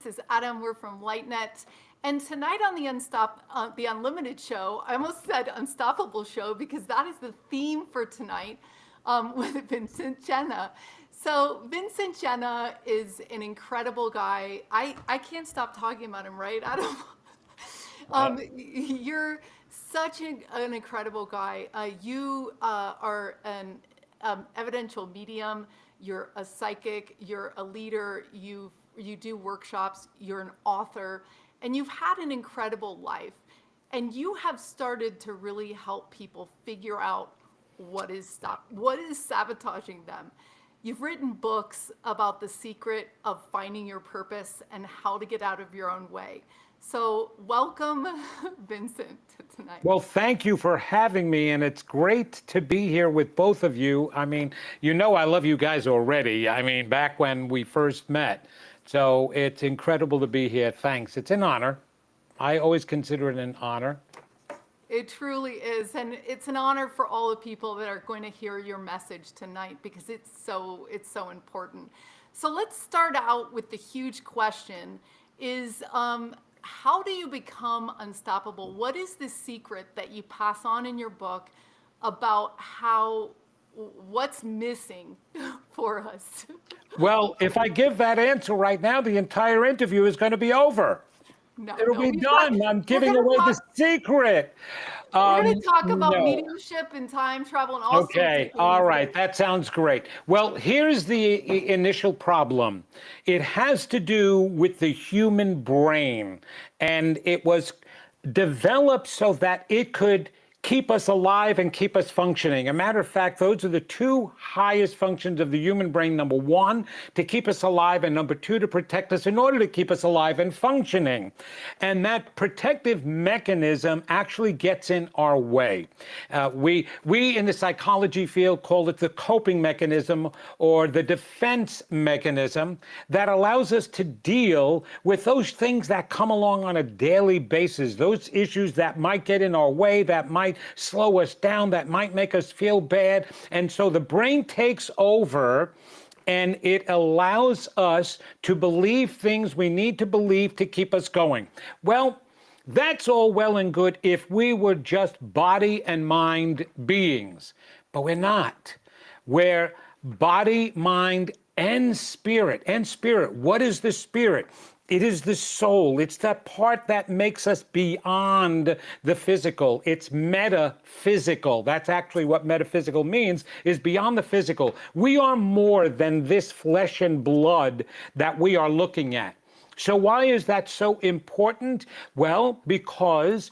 is Adam. We're from LightNet. And tonight on the Unlimited show, I almost said Unstoppable show because that is the theme for tonight with Vincent Genna. So Vincent Genna is an incredible guy. I can't stop talking about him, right, Adam? You're such an incredible guy. You are an evidential medium. You're a psychic. You're a leader. You do workshops. You're an author, and you've had an incredible life. And you have started to really help people figure out what is sabotaging them. You've written books about the secret of finding your purpose and how to get out of your own way. So welcome, Vincent, tonight. Well, thank you for having me, and it's great to be here with both of you. I mean, you know I love you guys already. I mean, back when we first met. So it's incredible to be here. Thanks. It's an honor. I always consider it an honor. It truly is, and it's an honor for all the people that are going to hear your message tonight because it's so important. So let's start out with the huge question: is how do you become unstoppable? What is the secret that you pass on in your book about what's missing for us? Well, if I give that answer right now, the entire interview is going to be over. It'll be done. I'm giving away the secret. We're going to talk about mediumship and time travel and all sorts of things. All right. That sounds great. Well, here's the initial problem. It has to do with the human brain, and it was developed so that it could keep us alive and keep us functioning. A matter of fact, those are the two highest functions of the human brain. Number one, to keep us alive, and number two, to protect us in order to keep us alive and functioning. And that protective mechanism actually gets in our way. We in the psychology field call it the coping mechanism or the defense mechanism that allows us to deal with those things that come along on a daily basis, those issues that might get in our way, that might slow us down, that might make us feel bad. And so the brain takes over and it allows us to believe things we need to believe to keep us going. Well, that's all well and good if we were just body and mind beings, but we're not. We're body, mind, and spirit. And spirit, what is the spirit? It is the soul. It's that part that makes us beyond the physical. It's metaphysical. That's actually what metaphysical means, is beyond the physical. We are more than this flesh and blood that we are looking at. So why is that so important? Well, because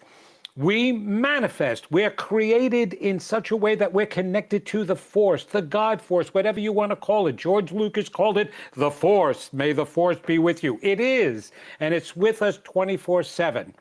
we manifest. We're created in such a way that we're connected to the force, the God force, whatever you want to call it. George Lucas called it the force. May the force be with you. It is, and it's with us 24/7.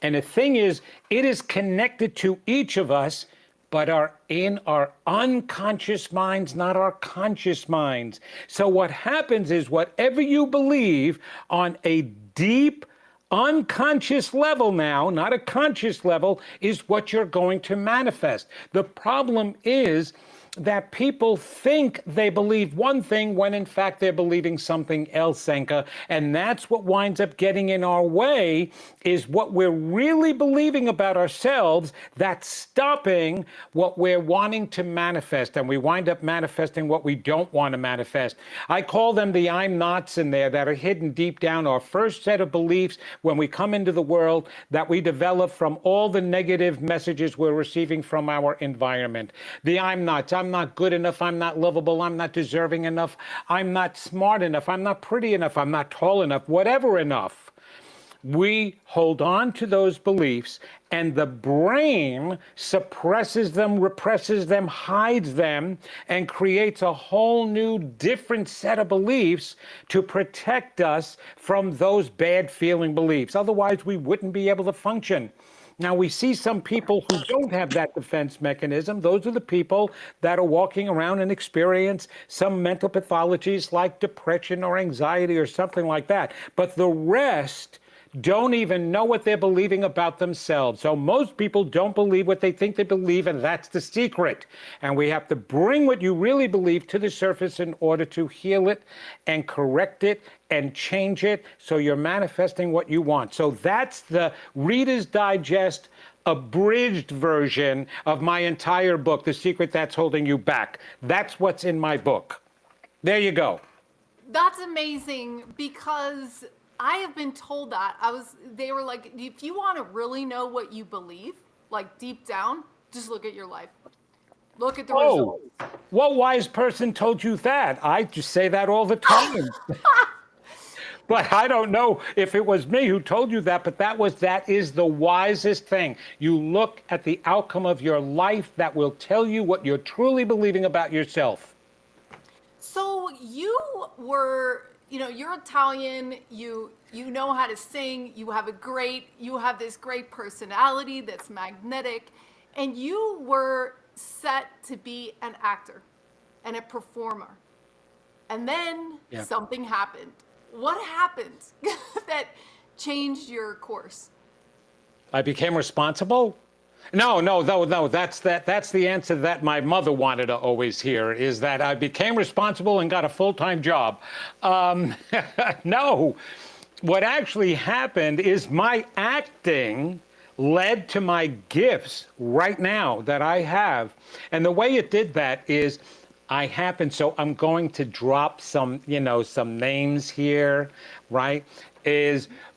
And the thing is, it is connected to each of us, but are in our unconscious minds, not our conscious minds. So what happens is whatever you believe on a deep, unconscious level now, not a conscious level, is what you're going to manifest. The problem is that people think they believe one thing when in fact they're believing something else, Senka. And that's what winds up getting in our way, is what we're really believing about ourselves that's stopping what we're wanting to manifest. And we wind up manifesting what we don't want to manifest. I call them the I'm nots in there that are hidden deep down, our first set of beliefs when we come into the world that we develop from all the negative messages we're receiving from our environment. The I'm nots. I'm not good enough, I'm not lovable, I'm not deserving enough, I'm not smart enough, I'm not pretty enough, I'm not tall enough, whatever enough. We hold on to those beliefs, and the brain suppresses them, represses them, hides them, and creates a whole new different set of beliefs to protect us from those bad feeling beliefs. Otherwise, we wouldn't be able to function. Now, we see some people who don't have that defense mechanism. Those are the people that are walking around and experience some mental pathologies like depression or anxiety or something like that. But the rest don't even know what they're believing about themselves. So most people don't believe what they think they believe, and that's the secret. And we have to bring what you really believe to the surface in order to heal it and correct it and change it so you're manifesting what you want. So that's the Reader's Digest abridged version of my entire book, The Secret That's Holding You Back. That's what's in my book. There you go. That's amazing, because I have been told that. They were like, if you want to really know what you believe, like deep down, just look at your life. Look at the results. What wise person told you that? I just say that all the time. But I don't know if it was me who told you that, but that is the wisest thing. You look at the outcome of your life that will tell you what you're truly believing about yourself. So you were, you're Italian, you know how to sing, you have this great personality that's magnetic, and you were set to be an actor and a performer. And then something happened. What happened that changed your course? I became responsible? No. That's the answer that my mother wanted to always hear, is that I became responsible and got a full-time job. No. What actually happened is my acting led to my gifts right now that I have. And the way it did that is so I'm going to drop some names here, right?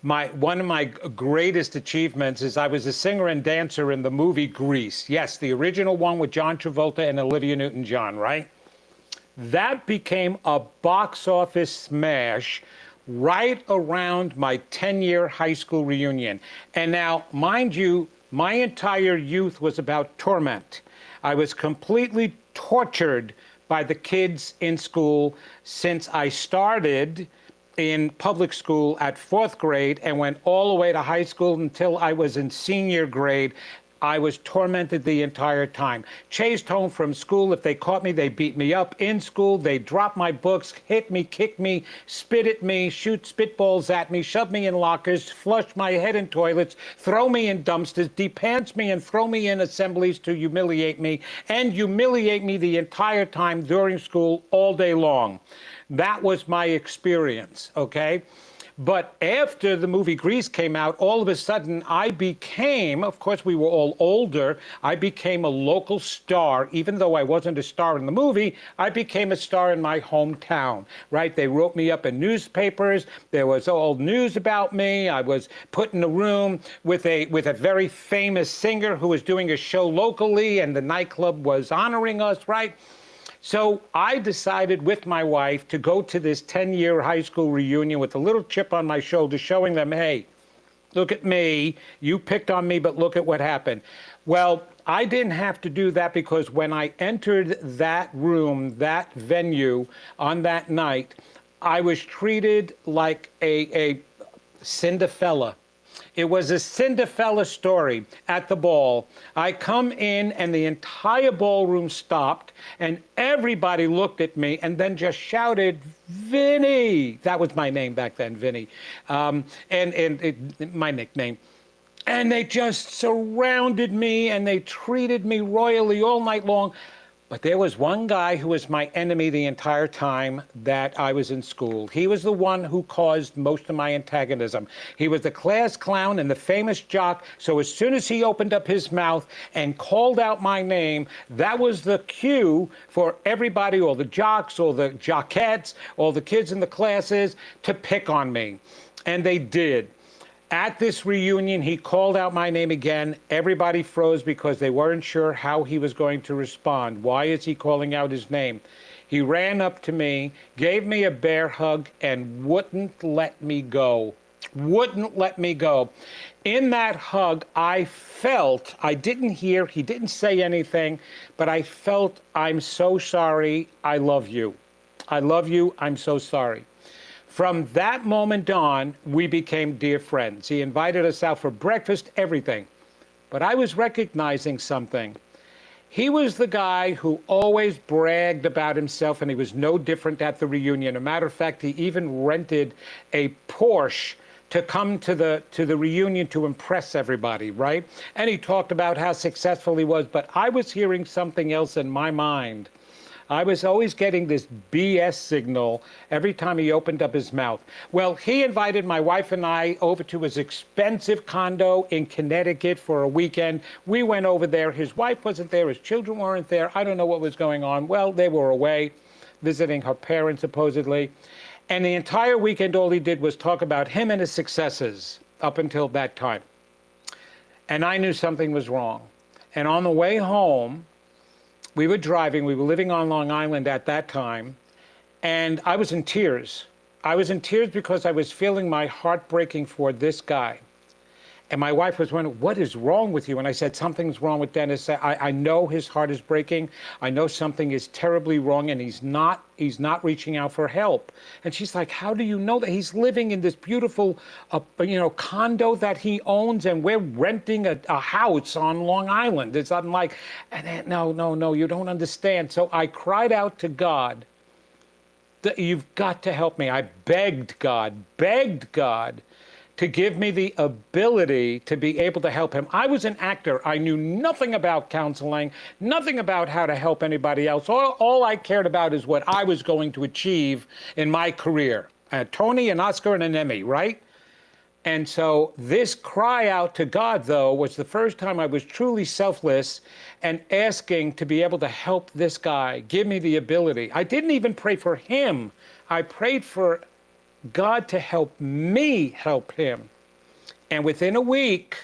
One of my greatest achievements is I was a singer and dancer in the movie Grease. Yes, the original one with John Travolta and Olivia Newton-John, right? That became a box office smash right around my 10-year high school reunion. And now, mind you, my entire youth was about torment. I was completely tortured by the kids in school since I started in public school at 4th grade and went all the way to high school until I was in senior grade. I was tormented the entire time. Chased home from school. If they caught me, they beat me up. In school, they dropped my books, hit me, kicked me, spit at me, shoot spitballs at me, shove me in lockers, flush my head in toilets, throw me in dumpsters, depants me and throw me in assemblies to humiliate me, and humiliate me the entire time during school all day long. That was my experience, okay? But after the movie Grease came out, all of a sudden I became, of course we were all older, I became a local star. Even though I wasn't a star in the movie, I became a star in my hometown, right? They wrote me up in newspapers. There was all news about me. I was put in a room with a very famous singer who was doing a show locally, and the nightclub was honoring us, right? So I decided with my wife to go to this 10-year high school reunion with a little chip on my shoulder, showing them, hey, look at me. You picked on me, but look at what happened. Well, I didn't have to do that, because when I entered that room, that venue on that night, I was treated like a Cinderella. It was a Cinderella story at the ball. I come in and the entire ballroom stopped and everybody looked at me and then just shouted, Vinny. That was my name back then, Vinny, my nickname. And they just surrounded me and they treated me royally all night long. But there was one guy who was my enemy the entire time that I was in school. He was the one who caused most of my antagonism. He was the class clown and the famous jock. So as soon as he opened up his mouth and called out my name, that was the cue for everybody, all the jocks, all the jockettes, all the kids in the classes to pick on me. And they did. At this reunion, he called out my name again. Everybody froze because they weren't sure how he was going to respond. Why is he calling out his name? He ran up to me, gave me a bear hug, and wouldn't let me go. Wouldn't let me go. In that hug, I felt, I didn't hear, he didn't say anything, but I felt, I'm so sorry, I love you. I love you, I'm so sorry. From that moment on, we became dear friends. He invited us out for breakfast, everything. But I was recognizing something. He was the guy who always bragged about himself, and he was no different at the reunion. As a matter of fact, he even rented a Porsche to come to the reunion to impress everybody, right? And he talked about how successful he was, but I was hearing something else in my mind. I was always getting this BS signal every time he opened up his mouth. Well, he invited my wife and I over to his expensive condo in Connecticut for a weekend. We went over there. His wife wasn't there. His children weren't there. I don't know what was going on. Well, they were away visiting her parents, supposedly. And the entire weekend, all he did was talk about him and his successes up until that time. And I knew something was wrong. And on the way home, we were driving. We were living on Long Island at that time. And I was in tears. I was in tears because I was feeling my heart breaking for this guy. And my wife was wondering, what is wrong with you? And I said, something's wrong with Dennis. I know his heart is breaking. I know something is terribly wrong, and he's not reaching out for help. And she's like, how do you know that? He's living in this beautiful, condo that he owns, and we're renting a house on Long Island. It's I'm like, no, you don't understand. So I cried out to God, that you've got to help me. I begged God to give me the ability to be able to help him. I was an actor. I knew nothing about counseling, nothing about how to help anybody else. All I cared about is what I was going to achieve in my career. A Tony, an Oscar, and an Emmy, right? And so this cry out to God, though, was the first time I was truly selfless and asking to be able to help this guy, give me the ability. I didn't even pray for him. I prayed for God to help me help him. And within a week,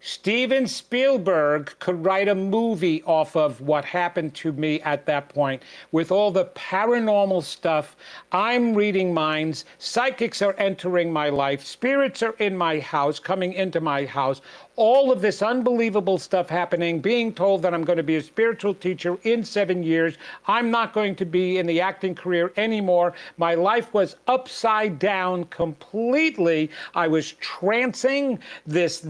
Steven Spielberg could write a movie off of what happened to me at that point. With all the paranormal stuff, I'm reading minds, psychics are entering my life, spirits are in my house, coming into my house, all of this unbelievable stuff happening, being told that I'm going to be a spiritual teacher in 7 years. I'm not going to be in the acting career anymore. My life was upside down completely. I was trancing this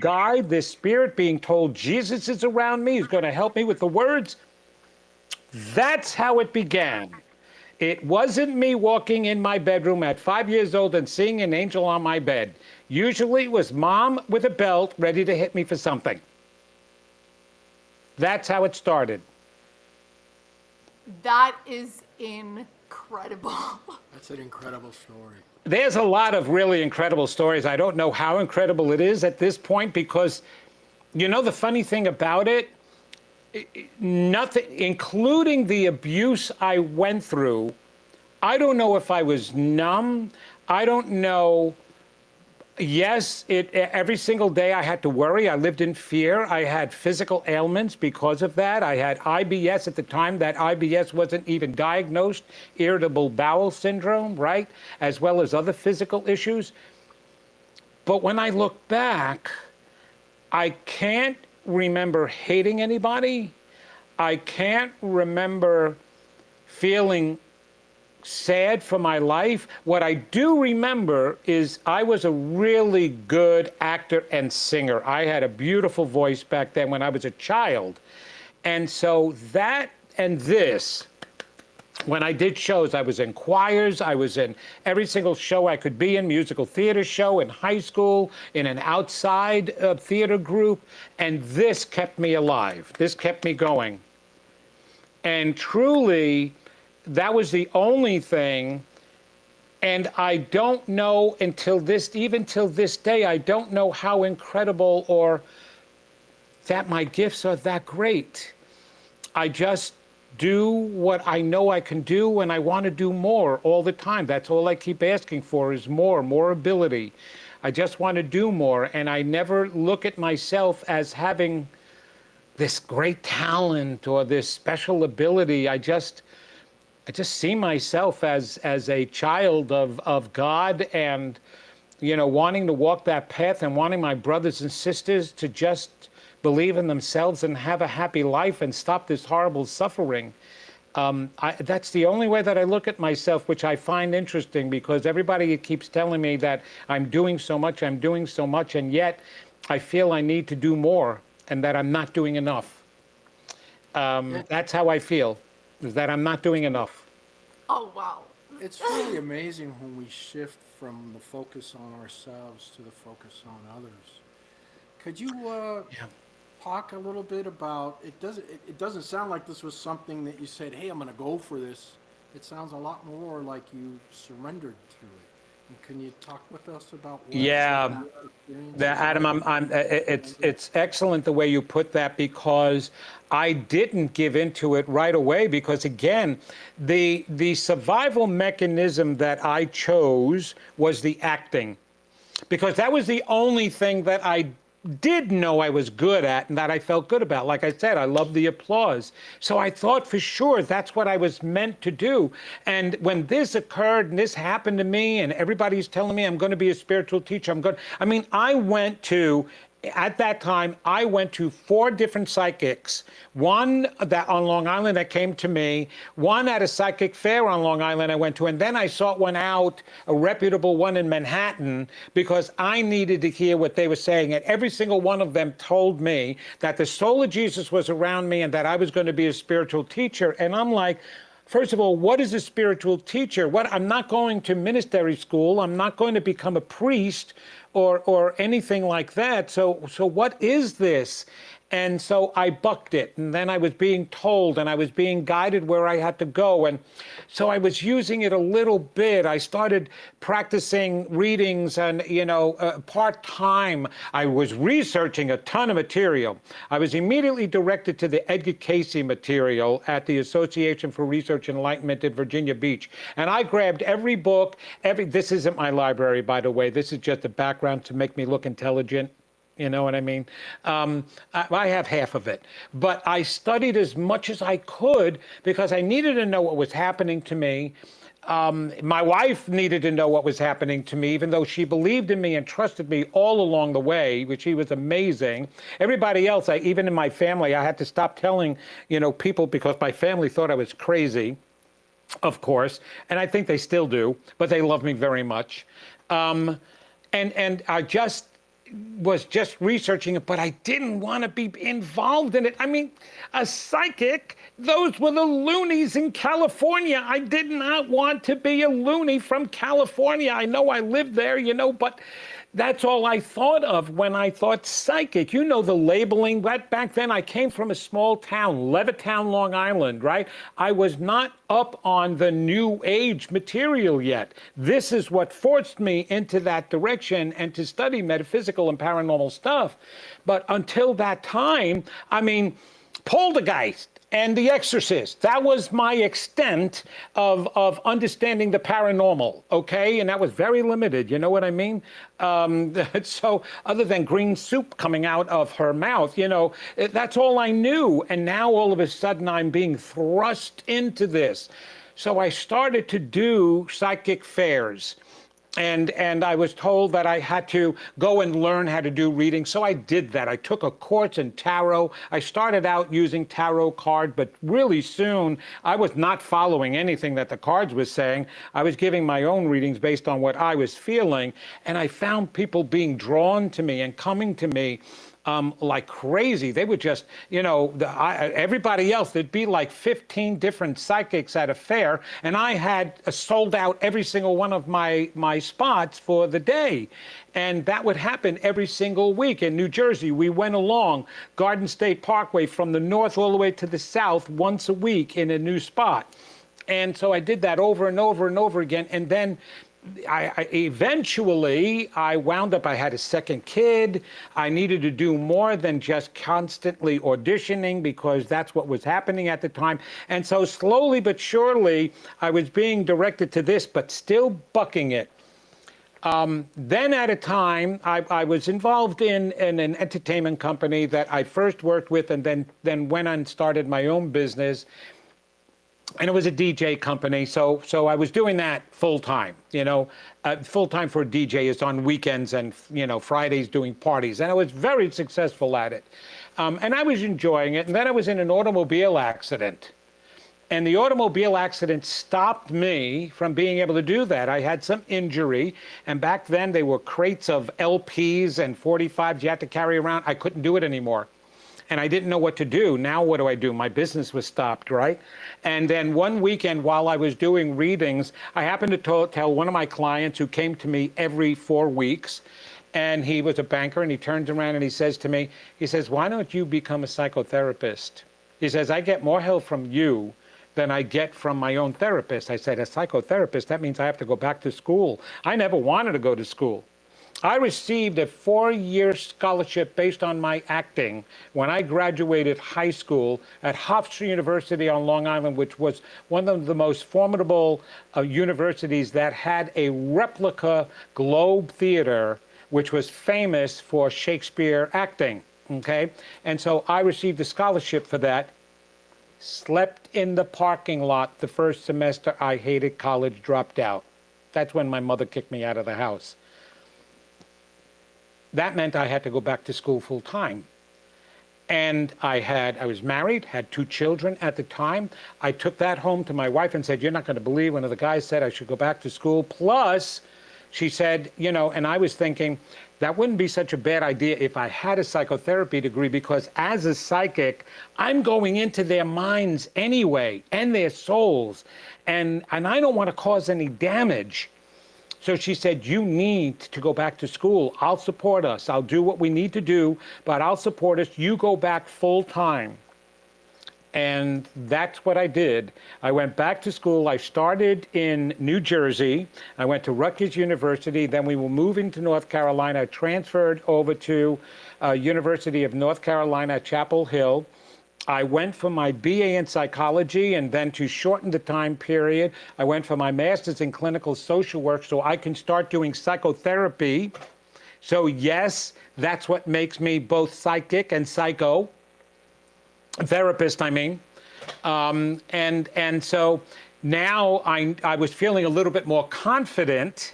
guy, this spirit, being told Jesus is around me. He's going to help me with the words. That's how it began. It wasn't me walking in my bedroom at 5 years old and seeing an angel on my bed. Usually it was mom with a belt ready to hit me for something. That's how it started. That is incredible. That's an incredible story. There's a lot of really incredible stories. I don't know how incredible it is at this point because, the funny thing about it, nothing, including the abuse I went through, I don't know if I was numb. I don't know. Yes, every single day I had to worry. I lived in fear. I had physical ailments because of that. I had IBS at the time. That IBS wasn't even diagnosed, irritable bowel syndrome, right? As well as other physical issues. But when I look back, I can't remember hating anybody. I can't remember feeling sad for my life. What I do remember is I was a really good actor and singer. I had a beautiful voice back then when I was a child. And so that and this, when I did shows, I was in choirs, I was in every single show I could be in, musical theater show in high school, in an outside theater group, and this kept me alive. This kept me going. And truly, that was the only thing, and I don't know even till this day, I don't know how incredible or that my gifts are that great. I just do what I know I can do, and I want to do more all the time. That's all I keep asking for is more ability. I just want to do more, and I never look at myself as having this great talent or this special ability. I just see myself as a child of God and, wanting to walk that path and wanting my brothers and sisters to just believe in themselves and have a happy life and stop this horrible suffering. That's the only way that I look at myself, which I find interesting because everybody keeps telling me that I'm doing so much, and yet I feel I need to do more and that I'm not doing enough. That's how I feel. Is that I'm not doing enough. Oh, wow. It's really amazing when we shift from the focus on ourselves to the focus on others. Could you Yeah. talk a little bit about it doesn't sound like this was something that you said, "Hey, I'm going to go for this." It sounds a lot more like you surrendered to it. And can you talk with us about what Yeah. your experience is Adam, like? it's excellent the way you put that, because I didn't give into it right away, because again, the survival mechanism that I chose was the acting, because that was the only thing that I did know I was good at and that I felt good about. Like I said, I love the applause. So I thought for sure that's what I was meant to do. And when this occurred and this happened to me and everybody's telling me I'm going to be a spiritual teacher, I mean, at that time, I went to 4 different psychics, one that on Long Island that came to me, one at a psychic fair on Long Island I went to, and then I sought one out, a reputable one in Manhattan, because I needed to hear what they were saying. And every single one of them told me that the soul of Jesus was around me and that I was going to be a spiritual teacher. And I'm like, first of all, what is a spiritual teacher? I'm not going to ministry school. I'm not going to become a priest or anything like that. So what is this? And so I bucked it. And then I was being told and I was being guided where I had to go. And so I was using it a little bit. I started practicing readings and, part-time. I was researching a ton of material. I was immediately directed to the Edgar Cayce material at the Association for Research and Enlightenment in Virginia Beach. And I grabbed every book, this isn't my library, by the way. This is just a background to make me look intelligent. You know what I mean? I have half of it. But I studied as much as I could because I needed to know what was happening to me. My wife needed to know what was happening to me, even though she believed in me and trusted me all along the way, which she was amazing. Everybody else, even in my family, I had to stop telling, people, because my family thought I was crazy, of course. And I think they still do, but they love me very much. And I was just researching it, but I didn't want to be involved in it. I mean, a psychic, those were the loonies in California. I did not want to be a loony from California. I know I lived there, but that's all I thought of when I thought psychic. The labeling. Back then, I came from a small town, Levittown, Long Island, right? I was not up on the new age material yet. This is what forced me into that direction and to study metaphysical and paranormal stuff. But until that time, poltergeist and The Exorcist. That was my extent of understanding the paranormal, okay? And that was very limited, you know what I mean? So other than green soup coming out of her mouth, that's all I knew. And now all of a sudden I'm being thrust into this. So I started to do psychic fairs. And I was told that I had to go and learn how to do reading. So I did that. I took a course in tarot. I started out using tarot cards, but really soon I was not following anything that the cards was saying. I was giving my own readings based on what I was feeling. And I found people being drawn to me and coming to me like crazy. They would just, everybody else, there'd be like 15 different psychics at a fair, and I had sold out every single one of my spots for the day. And that would happen every single week. In New Jersey, we went along Garden State Parkway from the north all the way to the south once a week in a new spot. And so I did that over and over and over again. And then I eventually wound up, I had a second kid. I needed to do more than just constantly auditioning because that's what was happening at the time. And so slowly but surely, I was being directed to this, but still bucking it. Then at a time, I was involved in an entertainment company that I first worked with and then went and started my own business. And it was a DJ company, so I was doing that full time. Full time for a DJ is on weekends and Fridays doing parties, and I was very successful at it. And I was enjoying it. And then I was in an automobile accident, and the automobile accident stopped me from being able to do that. I had some injury, and back then they were crates of LPs and 45s you had to carry around. I couldn't do it anymore. and I didn't know what to do. Now what do I do? My business was stopped, right? And then one weekend while I was doing readings, I happened to tell one of my clients who came to me every 4 weeks, and he was a banker, and he turns around and he says to me, he says, why don't you become a psychotherapist? He says, I get more help from you than I get from my own therapist. I said, a psychotherapist, that means I have to go back to school. I never wanted to go to school. I received a 4-year scholarship based on my acting when I graduated high school at Hofstra University on Long Island, which was one of the most formidable universities that had a replica Globe Theater, which was famous for Shakespeare acting, okay? And so I received a scholarship for that. Slept in the parking lot the first semester. I hated college, dropped out. That's when my mother kicked me out of the house. That meant I had to go back to school full time. And I was married, had 2 children at the time. I took that home to my wife and said, you're not going to believe, one of the guys said I should go back to school. Plus, she said, you know, and I was thinking, that wouldn't be such a bad idea if I had a psychotherapy degree, because as a psychic, I'm going into their minds anyway, and their souls. And I don't want to cause any damage. So she said, you need to go back to school. I'll support us. I'll do what we need to do, but I'll support us. You go back full time. And that's what I did. I went back to school. I started in New Jersey. I went to Rutgers University. Then we were moving to North Carolina. I transferred over to University of North Carolina, Chapel Hill. I went for my BA in psychology, and then to shorten the time period, I went for my master's in clinical social work so I can start doing psychotherapy. So yes, that's what makes me both psychic and psycho. Therapist, I mean. And so now I was feeling a little bit more confident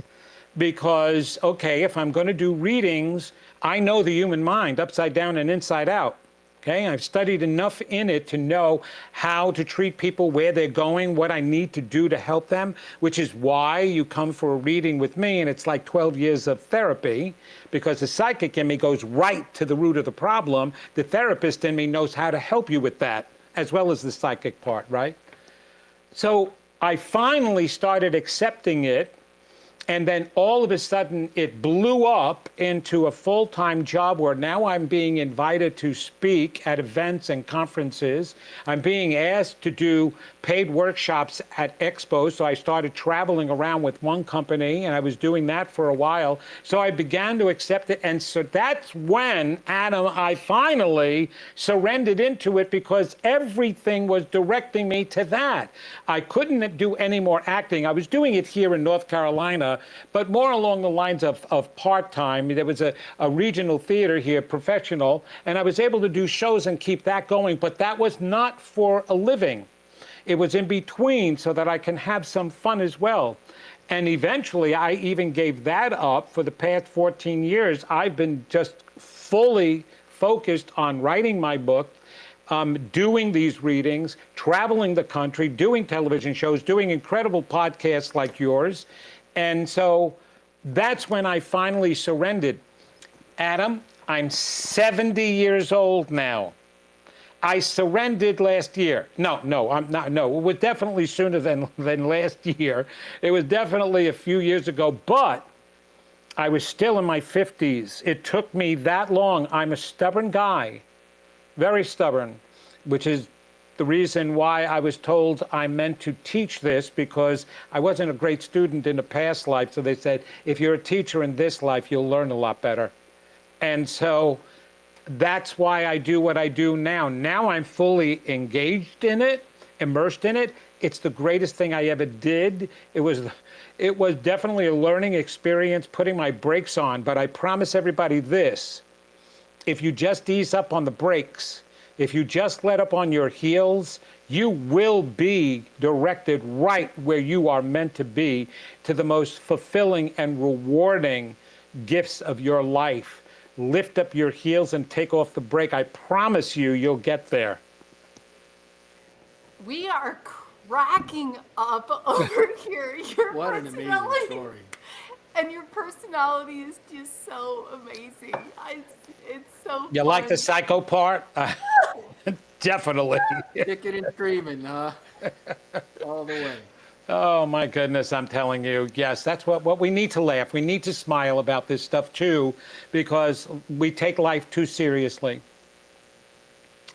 because, okay, if I'm going to do readings, I know the human mind upside down and inside out. Okay, I've studied enough in it to know how to treat people, where they're going, what I need to do to help them, which is why you come for a reading with me, and it's like 12 years of therapy, because the psychic in me goes right to the root of the problem. The therapist in me knows how to help you with that, as well as the psychic part, right? So I finally started accepting it. And then all of a sudden, it blew up into a full-time job where now I'm being invited to speak at events and conferences. I'm being asked to do paid workshops at expos. So I started traveling around with one company, and I was doing that for a while. So I began to accept it. And so that's when, Adam, I finally surrendered into it, because everything was directing me to that. I couldn't do any more acting. I was doing it here in North Carolina, but more along the lines of part-time. There was a regional theater here, professional, and I was able to do shows and keep that going, but that was not for a living. It was in between so that I can have some fun as well. And eventually, I even gave that up. For the past 14 years, I've been just fully focused on writing my book, doing these readings, traveling the country, doing television shows, doing incredible podcasts like yours. And so that's when I finally surrendered. Adam, I'm 70 years old now. I surrendered last year. No, I'm not. No, it was definitely sooner than last year. It was definitely a few years ago, but I was still in my 50s. It took me that long. I'm a stubborn guy, very stubborn, which is the reason why I was told I meant to teach this, because I wasn't a great student in a past life. So they said, if you're a teacher in this life, you'll learn a lot better. And so that's why I do what I do now. Now I'm fully engaged in it, immersed in it. It's the greatest thing I ever did. It was definitely a learning experience, putting my brakes on. But I promise everybody this: if you just ease up on the brakes, if you just let up on your heels, you will be directed right where you are meant to be, to the most fulfilling and rewarding gifts of your life. Lift up your heels and take off the brake. I promise you, you'll get there. We are cracking up over here. Your What an amazing personality. story. and your personality is just so amazing. It's so You like the fun. psycho part? Definitely. Kicking and screaming, all the way. Oh my goodness, I'm telling you. Yes, that's what we need to laugh. We need to smile about this stuff too, because we take life too seriously.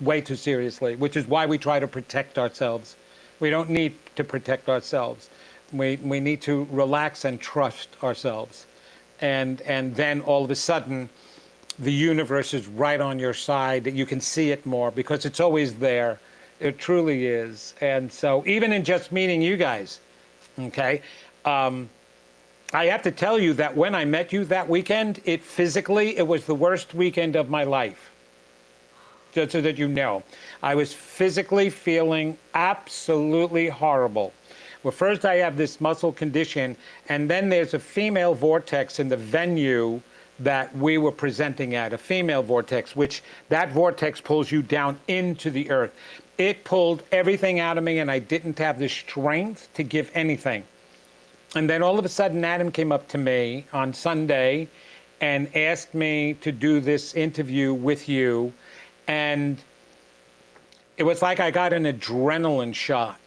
Way too seriously, which is why we try to protect ourselves. We don't need to protect ourselves. We need to relax and trust ourselves. And then all of a sudden, the universe is right on your side, that you can see it more because it's always there. It truly is. And so even in just meeting you guys, okay, I have to tell you that when I met you that weekend, it was the worst weekend of my life. Just so that you know, I was physically feeling absolutely horrible. Well, first I have this muscle condition, and then there's a female vortex in the venue that we were presenting at, a female vortex, which that vortex pulls you down into the earth. It pulled everything out of me, and I didn't have the strength to give anything. And then all of a sudden, Adam came up to me on Sunday and asked me to do this interview with you. And it was like I got an adrenaline shot.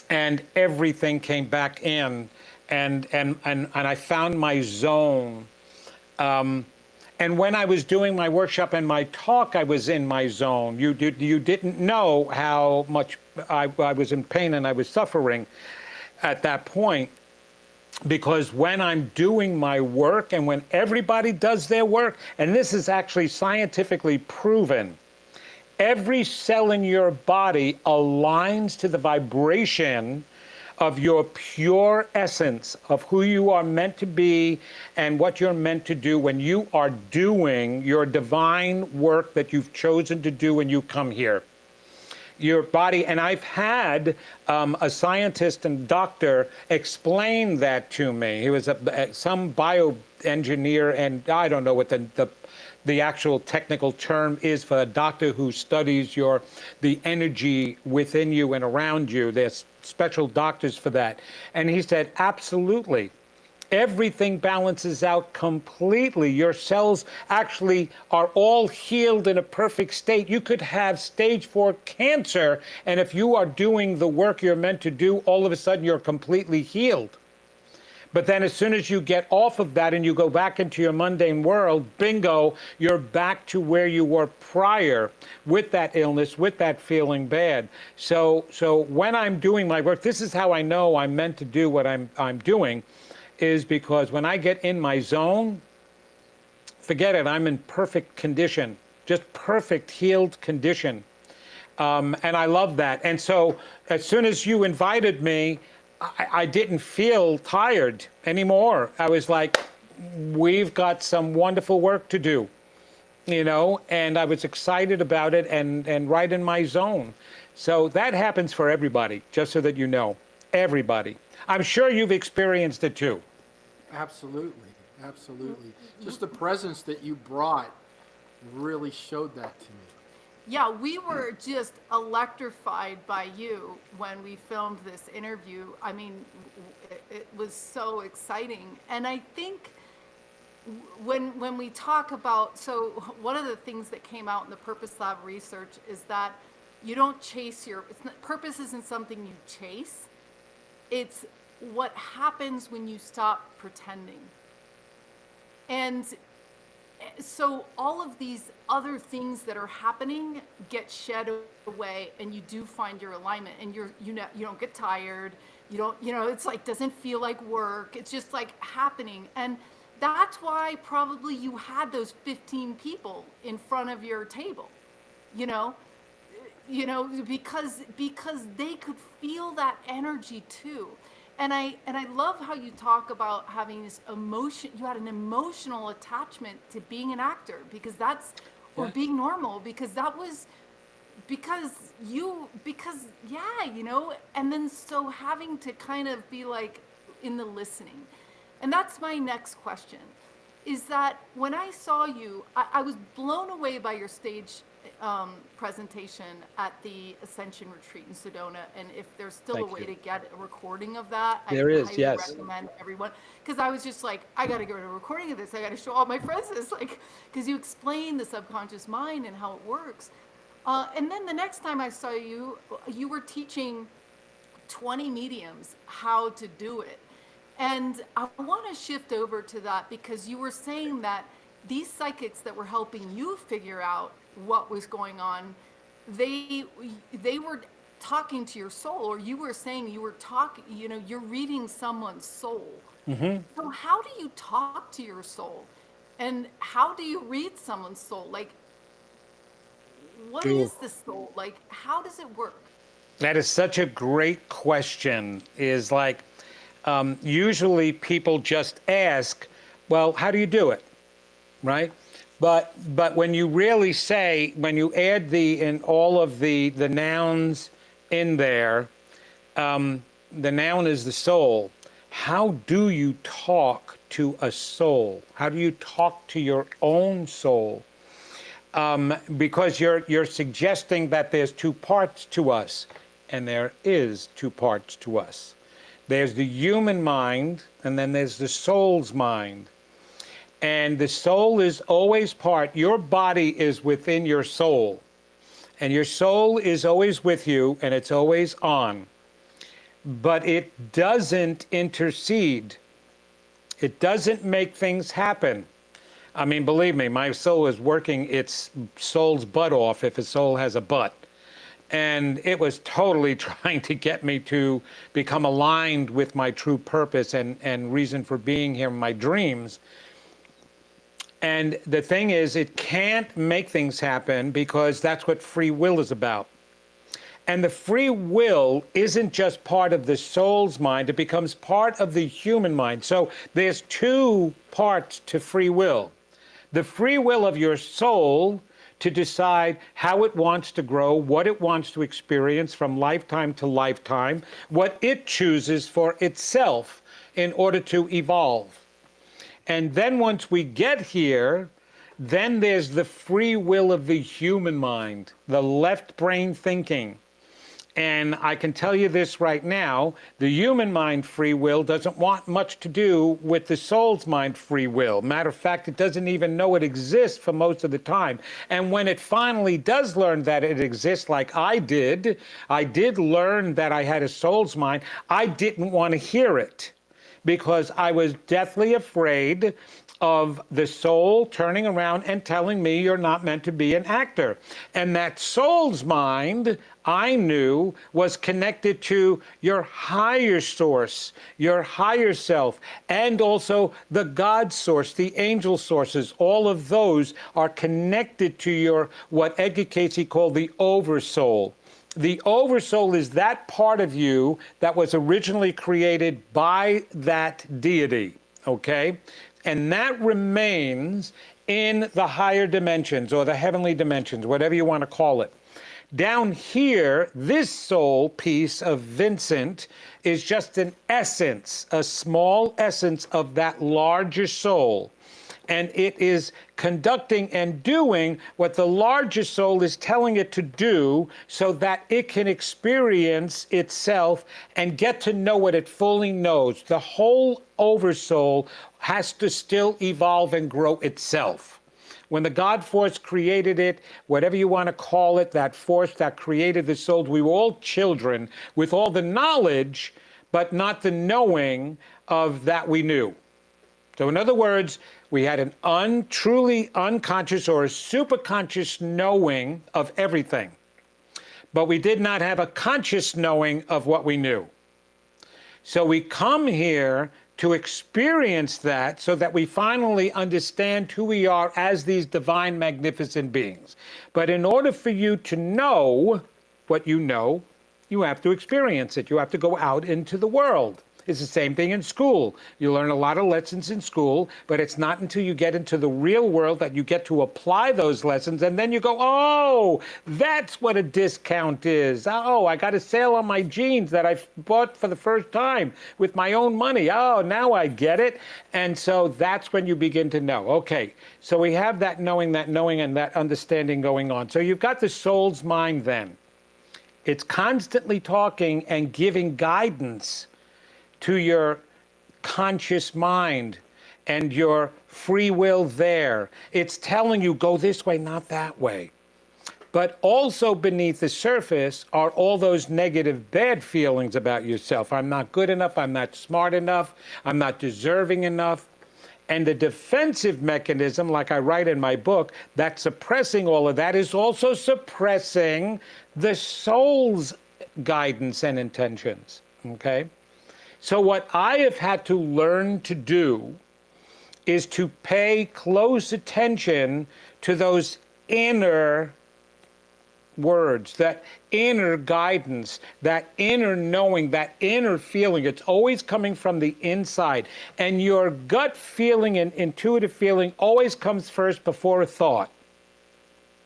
And everything came back in. And I found my zone. And when I was doing my workshop and my talk, I was in my zone. You didn't know how much I was in pain and I was suffering at that point. Because when I'm doing my work and when everybody does their work, and this is actually scientifically proven, every cell in your body aligns to the vibration of your pure essence of who you are meant to be and what you're meant to do when you are doing your divine work that you've chosen to do when you come here. Your body, and I've had a scientist and doctor explain that to me. He was some bioengineer, and I don't know what the actual technical term is for a doctor who studies the energy within you and around you. There's special doctors for that. And he said, absolutely. Everything balances out completely. Your cells actually are all healed in a perfect state. You could have stage 4 cancer, and if you are doing the work you're meant to do, all of a sudden you're completely healed. But then as soon as you get off of that and you go back into your mundane world, bingo, you're back to where you were prior with that illness, with that feeling bad. So when I'm doing my work, this is how I know I'm meant to do what I'm doing, is because when I get in my zone, forget it, I'm in perfect condition, just perfect healed condition. And I love that. And so as soon as you invited me, I didn't feel tired anymore. I was like, we've got some wonderful work to do, and I was excited about it and right in my zone. So that happens for everybody, just so that you know, everybody. I'm sure you've experienced it too. Absolutely, absolutely. Just the presence that you brought really showed that to me. Yeah, we were just electrified by you when we filmed this interview. I mean, it was so exciting. And I think when we talk about, so one of the things that came out in the Purpose Lab research is that you don't chase purpose isn't something you chase. It's what happens when you stop pretending. And so all of these other things that are happening get shed away, and you do find your alignment, and you don't get tired. You don't, it's like, doesn't feel like work. It's just like happening. And that's why probably you had those 15 people in front of your table, because they could feel that energy too. And I love how you talk about having this emotion. You had an emotional attachment to being an actor, because or being normal, because and then so having to kind of be like in the listening. And that's my next question, is that when I saw you, I was blown away by your stage presentation at the Ascension Retreat in Sedona, and if there's still Thank a way you. to get a recording of that, There I is, highly yes. recommend everyone, because I was just like, I got to get a recording of this. I got to show all my friends this, like, because you explain the subconscious mind and how it works. And then the next time I saw you, you were teaching 20 mediums how to do it. And I want to shift over to that because you were saying that these psychics that were helping you figure out what was going on, they were talking to your soul, or you were saying you were talking, you know, you're reading someone's soul. So how do you talk to your soul? And how do you read someone's soul? Like, what Ooh. is the soul? Like, how does it work? That is such a great question. Is like, usually people just ask, well, how do you do it? Right? But when you really say, when you add all of the nouns in there, the noun is the soul. How do you talk to a soul? How do you talk to your own soul? Because you're suggesting that there's two parts to us, and there is two parts to us. There's the human mind, and then there's the soul's mind. And the soul is always your body is within your soul. And your soul is always with you, and it's always on. But it doesn't intercede. It doesn't make things happen. I mean, believe me, my soul is working its soul's butt off if a soul has a butt. And it was totally trying to get me to become aligned with my true purpose and reason for being here in my dreams. And the thing is, it can't make things happen because that's what free will is about. And the free will isn't just part of the soul's mind, it becomes part of the human mind. So there's two parts to free will. The free will of your soul to decide how it wants to grow, what it wants to experience from lifetime to lifetime, what it chooses for itself in order to evolve. And then once we get here, then there's the free will of the human mind, the left brain thinking. And I can tell you this right now, the human mind free will doesn't want much to do with the soul's mind free will. Matter of fact, it doesn't even know it exists for most of the time. And when it finally does learn that it exists, like I did learn that I had a soul's mind. I didn't want to hear it, because I was deathly afraid of the soul turning around and telling me you're not meant to be an actor. And that soul's mind, I knew, was connected to your higher source, your higher self, and also the God source, the angel sources. All of those are connected to your, what Edgar Cayce called the oversoul. The oversoul is that part of you that was originally created by that deity, okay? And that remains in the higher dimensions or the heavenly dimensions, whatever you want to call it. Down here, this soul piece of Vincent is just an essence, a small essence of that larger soul. And it is conducting and doing what the larger soul is telling it to do so that it can experience itself and get to know what it fully knows. The whole oversoul has to still evolve and grow itself. When the God force created it, whatever you want to call it, that force that created the soul, we were all children with all the knowledge, but not the knowing of that we knew. So in other words, we had an truly unconscious or a superconscious knowing of everything, but we did not have a conscious knowing of what we knew. So we come here to experience that so that we finally understand who we are as these divine, magnificent beings. But in order for you to know what you know, you have to experience it. You have to go out into the world. It's the same thing in school. You learn a lot of lessons in school, but it's not until you get into the real world that you get to apply those lessons, and then you go, oh, that's what a discount is. Oh, I got a sale on my jeans that I bought for the first time with my own money. Oh, now I get it. And so that's when you begin to know. Okay, so we have that knowing, and that understanding going on. So you've got the soul's mind then. It's constantly talking and giving guidance to your conscious mind and your free will there. It's telling you, go this way, not that way. But also beneath the surface are all those negative, bad feelings about yourself. I'm not good enough, I'm not smart enough, I'm not deserving enough. And the defensive mechanism, like I write in my book, that's suppressing all of that is also suppressing the soul's guidance and intentions, okay? So what I have had to learn to do is to pay close attention to those inner words, that inner guidance, that inner knowing, that inner feeling. It's always coming from the inside. And your gut feeling and intuitive feeling always comes first before a thought,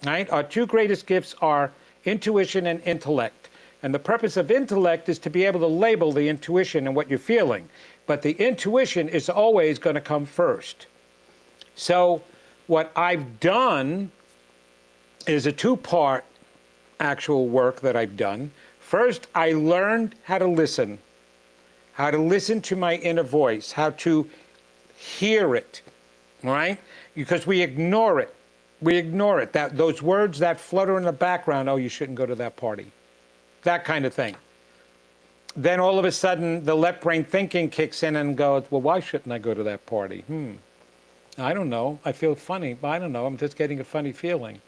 right? Our two greatest gifts are intuition and intellect. And the purpose of intellect is to be able to label the intuition and what you're feeling. But the intuition is always going to come first. So what I've done is a two-part actual work that I've done. First, I learned how to listen to my inner voice, how to hear it, right? Because we ignore it. We ignore it. Those words that flutter in the background, oh, you shouldn't go to that party. That kind of thing. Then all of a sudden, the left brain thinking kicks in and goes, well, why shouldn't I go to that party? I don't know. I feel funny, but I don't know. I'm just getting a funny feeling.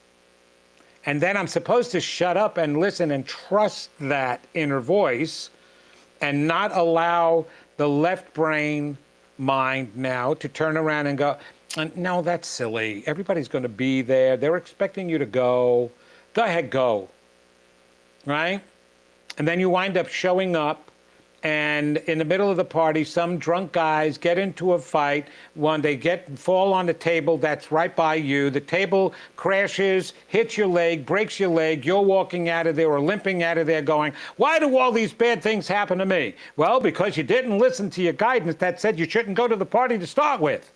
And then I'm supposed to shut up and listen and trust that inner voice and not allow the left brain mind now to turn around and go, no, that's silly. Everybody's going to be there. They're expecting you to go. Go ahead, go. Right? And then you wind up showing up, and in the middle of the party, some drunk guys get into a fight. They fall on the table that's right by you. The table crashes, hits your leg, breaks your leg. You're walking out of there or limping out of there going, why do all these bad things happen to me? Well, because you didn't listen to your guidance that said you shouldn't go to the party to start with.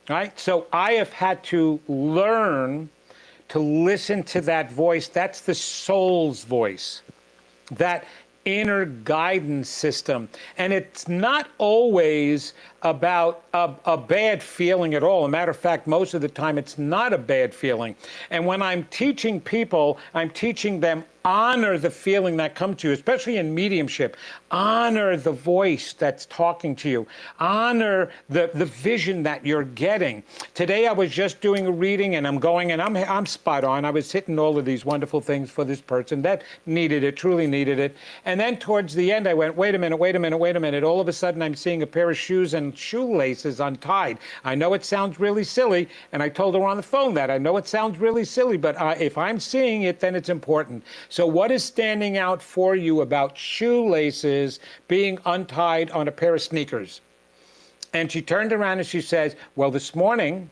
Right? So I have had to learn to listen to that voice. That's the soul's voice. That inner guidance system. And it's not always about a bad feeling at all. As a matter of fact, most of the time it's not a bad feeling. And when I'm teaching people, I'm teaching them honor the feeling that comes to you, especially in mediumship. Honor the voice that's talking to you. Honor the vision that you're getting. Today I was just doing a reading and I'm spot on. I was hitting all of these wonderful things for this person that needed it, truly needed it. And then towards the end I went, wait a minute. All of a sudden I'm seeing a pair of shoes and shoelaces untied. I know it sounds really silly, and I told her on the phone that. I know it sounds really silly, but if I'm seeing it, then it's important. So what is standing out for you about shoelaces being untied on a pair of sneakers? And she turned around and she says, well, this morning,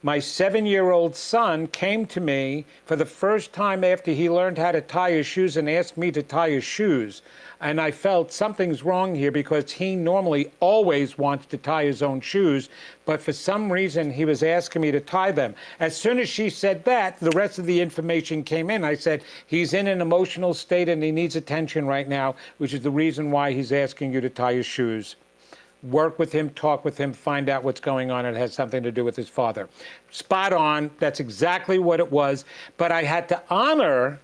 my 7-year-old son came to me for the first time after he learned how to tie his shoes and asked me to tie his shoes. And I felt something's wrong here because he normally always wants to tie his own shoes, but for some reason he was asking me to tie them. As soon as she said that, the rest of the information came in. I said, he's in an emotional state and he needs attention right now, which is the reason why he's asking you to tie his shoes. Work with him, talk with him, find out what's going on. It has something to do with his father. Spot on. That's exactly what it was. But I had to honor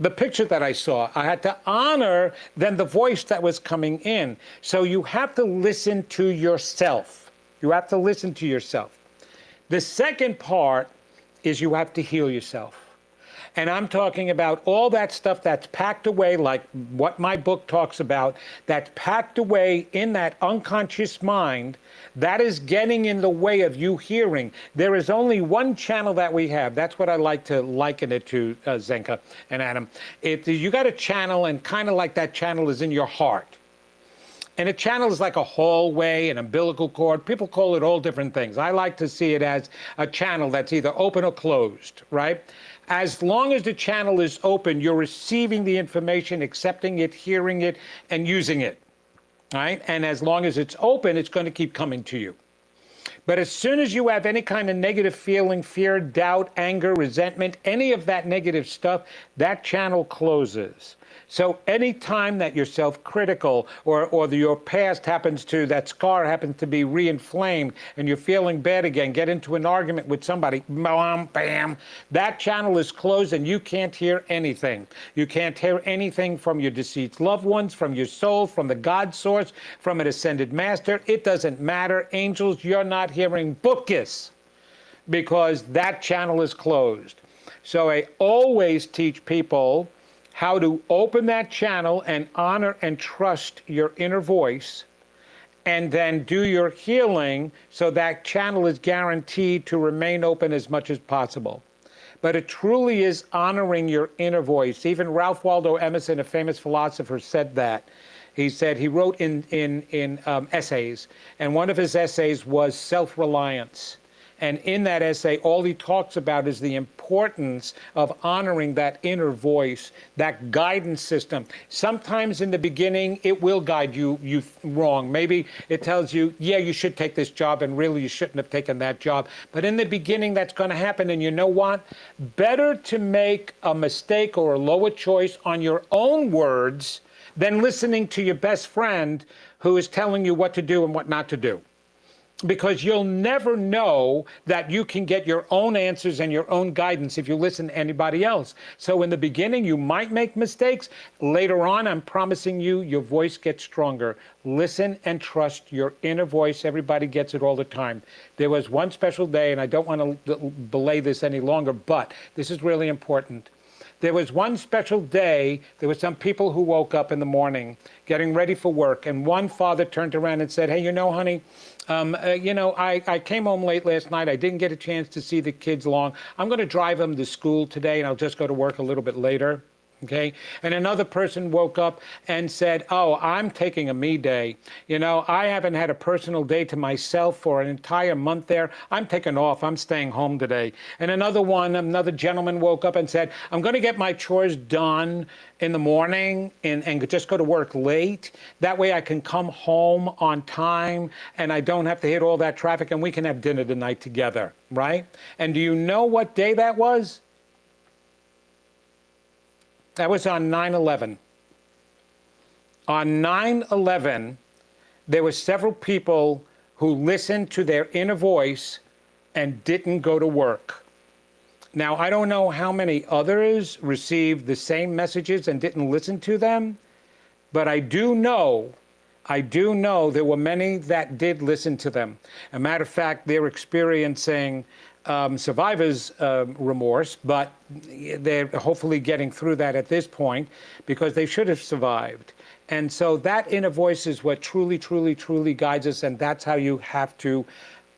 the picture that I saw. I had to honor then the voice that was coming in. So you have to listen to yourself. You have to listen to yourself. The second part is you have to heal yourself. And I'm talking about all that stuff that's packed away, like what my book talks about, that's packed away in that unconscious mind, that is getting in the way of you hearing. There is only one channel that we have. That's what I like to liken it to, Zenka and Adam. You got a channel, and kind of like that channel is in your heart. And a channel is like a hallway, an umbilical cord. People call it all different things. I like to see it as a channel that's either open or closed, right? As long as the channel is open, you're receiving the information, accepting it, hearing it, and using it, right? And as long as it's open, it's going to keep coming to you. But as soon as you have any kind of negative feeling, fear, doubt, anger, resentment, any of that negative stuff, that channel closes. So any time that you're self-critical or your past happens to, that scar happens to be re-inflamed and you're feeling bad again, get into an argument with somebody, bam, bam, that channel is closed and you can't hear anything. You can't hear anything from your deceased loved ones, from your soul, from the God source, from an ascended master. It doesn't matter. Angels, you're not hearing bookus because that channel is closed. So I always teach people how to open that channel and honor and trust your inner voice, and then do your healing so that channel is guaranteed to remain open as much as possible. But it truly is honoring your inner voice. Even Ralph Waldo Emerson, a famous philosopher, said that. He said he wrote in essays, and one of his essays was self-reliance. And in that essay, all he talks about is the importance of honoring that inner voice, that guidance system. Sometimes in the beginning, it will guide you wrong. Maybe it tells you, yeah, you should take this job, and really you shouldn't have taken that job. But in the beginning, that's going to happen. And you know what? Better to make a mistake or a lower choice on your own words than listening to your best friend who is telling you what to do and what not to do. Because you'll never know that you can get your own answers and your own guidance if you listen to anybody else. So in the beginning, you might make mistakes. Later on, I'm promising you, your voice gets stronger. Listen and trust your inner voice. Everybody gets it all the time. There was one special day, and I don't want to belay this any longer, but this is really important. There was one special day, there were some people who woke up in the morning getting ready for work, and one father turned around and said, hey, you know, honey, I came home late last night. I didn't get a chance to see the kids long. I'm going to drive them to school today, and I'll just go to work a little bit later. Okay. And another person woke up and said, oh, I'm taking a me day. You know, I haven't had a personal day to myself for an entire month there. I'm taking off. I'm staying home today. And another gentleman woke up and said, I'm going to get my chores done in the morning and just go to work late. That way I can come home on time and I don't have to hit all that traffic and we can have dinner tonight together. Right. And do you know what day that was? That was on 9/11. On 9/11, there were several people who listened to their inner voice and didn't go to work. Now, I don't know how many others received the same messages and didn't listen to them, but I do know there were many that did listen to them. As a matter of fact, they're experiencing survivor's remorse, but they're hopefully getting through that at this point because they should have survived. And so that inner voice is what truly, truly, truly guides us, and that's how you have to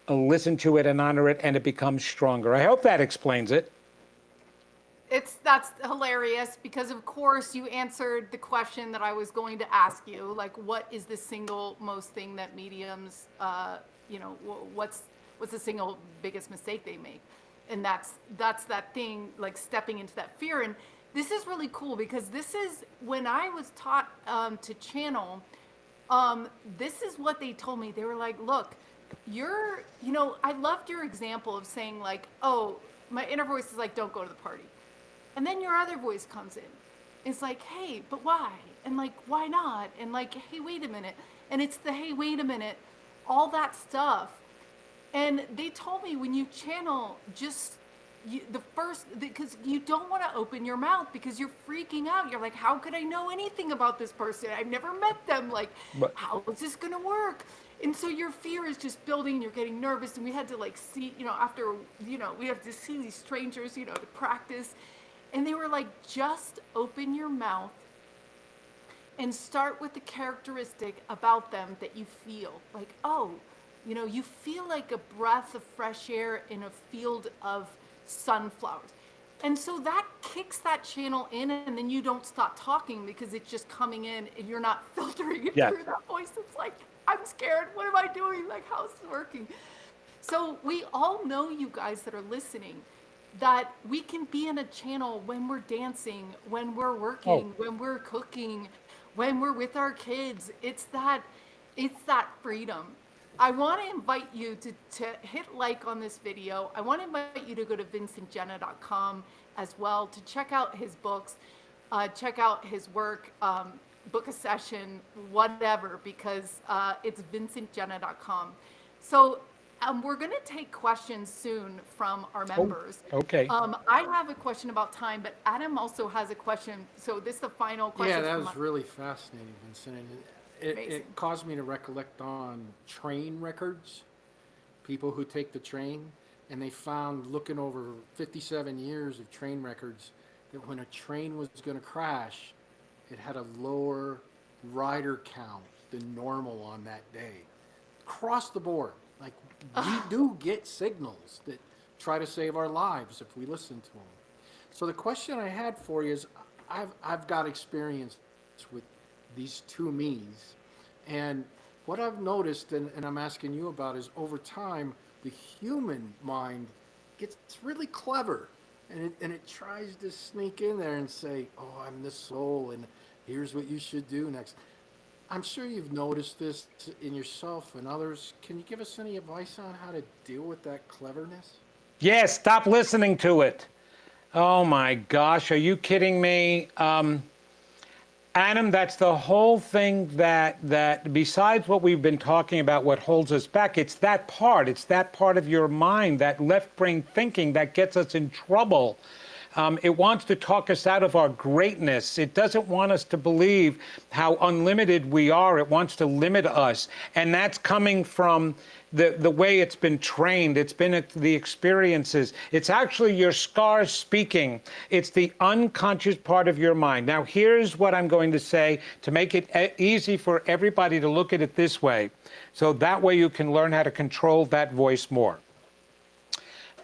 listen to it and honor it, and it becomes stronger. I hope that explains it. That's hilarious because, of course, you answered the question that I was going to ask you, like, what is the single most thing that mediums, what's the single biggest mistake they make? And that's that thing, like stepping into that fear. And this is really cool because this is when I was taught to channel, this is what they told me. They were like, look, I loved your example of saying like, oh, my inner voice is like, don't go to the party. And then your other voice comes in. It's like, hey, but why? And like, why not? And like, hey, wait a minute. And it's the, hey, wait a minute, all that stuff. And they told me when you channel, because you don't want to open your mouth because you're freaking out. You're like, how could I know anything about this person? I've never met them. Like, how is this going to work? And so your fear is just building. You're getting nervous. And we had to like see, we have to see these strangers, to practice. And they were like, just open your mouth and start with the characteristic about them that you feel. Like, oh, you feel like a breath of fresh air in a field of sunflowers. And so that kicks that channel in, and then you don't stop talking because it's just coming in and you're not filtering it Yes. through that voice. It's like, I'm scared. What am I doing? Like, how's it working? So we all know, you guys that are listening, that we can be in a channel when we're dancing, when we're working, when we're cooking, when we're with our kids. It's that freedom. I want to invite you to hit like on this video. I want to invite you to go to vincentgenna.com as well to check out his books, check out his work, book a session, whatever, because it's vincentgenna.com. So we're going to take questions soon from our members. Okay. I have a question about time, but Adam also has a question. So this is the final question. Yeah, that was really fascinating, Vincent. And Amazing. it caused me to recollect on train records, people who take the train, and they found, looking over 57 years of train records, that when a train was going to crash, it had a lower rider count than normal on that day. Across the board. Like, we do get signals that try to save our lives if we listen to them. So the question I had for you is, I've got experience with these two me's, and what I've noticed, and I'm asking you about, is over time the human mind gets really clever, and it tries to sneak in there and say, oh, I'm the soul, and here's what you should do next. I'm sure you've noticed this in yourself and others. Can you give us any advice on how to deal with that cleverness? Yes, stop listening to it. Oh my gosh, are you kidding me? Adam, that's the whole thing that besides what we've been talking about, what holds us back, it's that part of your mind, that left brain thinking that gets us in trouble. It wants to talk us out of our greatness. It doesn't want us to believe how unlimited we are. It wants to limit us. And that's coming from the way it's been trained. It's been the experiences. It's actually your scars speaking. It's the unconscious part of your mind. Now, here's what I'm going to say to make it easy for everybody to look at it this way. So that way you can learn how to control that voice more.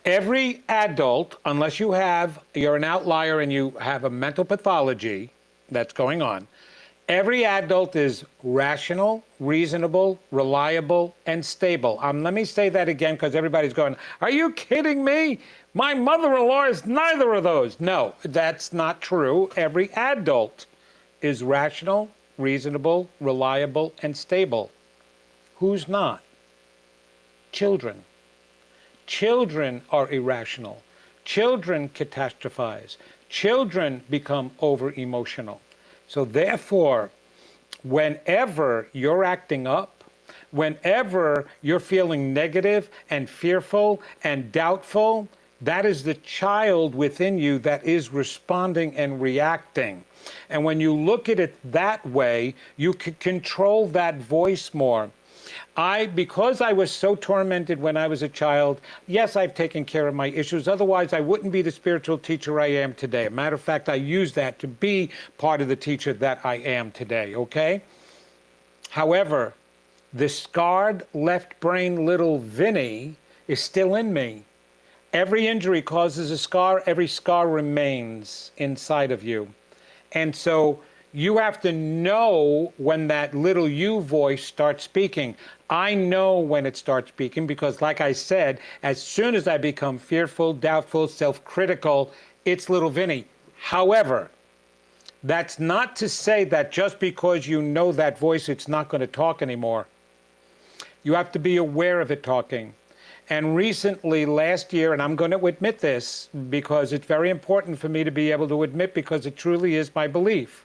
Every adult, unless you're an outlier and you have a mental pathology that's going on, every adult is rational, reasonable, reliable, and stable. Let me say that again because everybody's going, are you kidding me? My mother-in-law is neither of those. No, that's not true. Every adult is rational, reasonable, reliable, and stable. Who's not? Children. Children are irrational. Children catastrophize. Children become over-emotional. So therefore, whenever you're acting up, whenever you're feeling negative and fearful and doubtful, that is the child within you that is responding and reacting. And when you look at it that way, you can control that voice more. Because I was so tormented when I was a child, yes, I've taken care of my issues. Otherwise, I wouldn't be the spiritual teacher I am today. Matter of fact, I use that to be part of the teacher that I am today, okay? However, the scarred left brain little Vinny is still in me. Every injury causes a scar. Every scar remains inside of you. And so you have to know when that little you voice starts speaking. I know when it starts speaking because, like I said, as soon as I become fearful, doubtful, self-critical, it's little Vinny. However, that's not to say that just because you know that voice, it's not going to talk anymore. You have to be aware of it talking. And recently, last year, and I'm going to admit this because it's very important for me to be able to admit because it truly is my belief.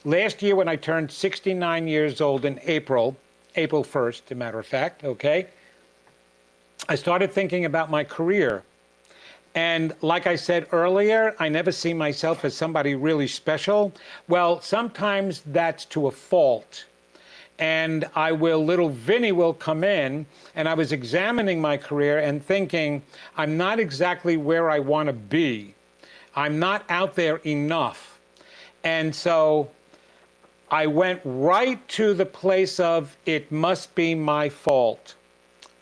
Last year, when I turned 69 years old in April 1st, as a matter of fact, okay, I started thinking about my career. And like I said earlier, I never see myself as somebody really special. Well, sometimes that's to a fault. And little Vinny will come in, and I was examining my career and thinking, I'm not exactly where I want to be. I'm not out there enough. And so I went right to the place of, it must be my fault.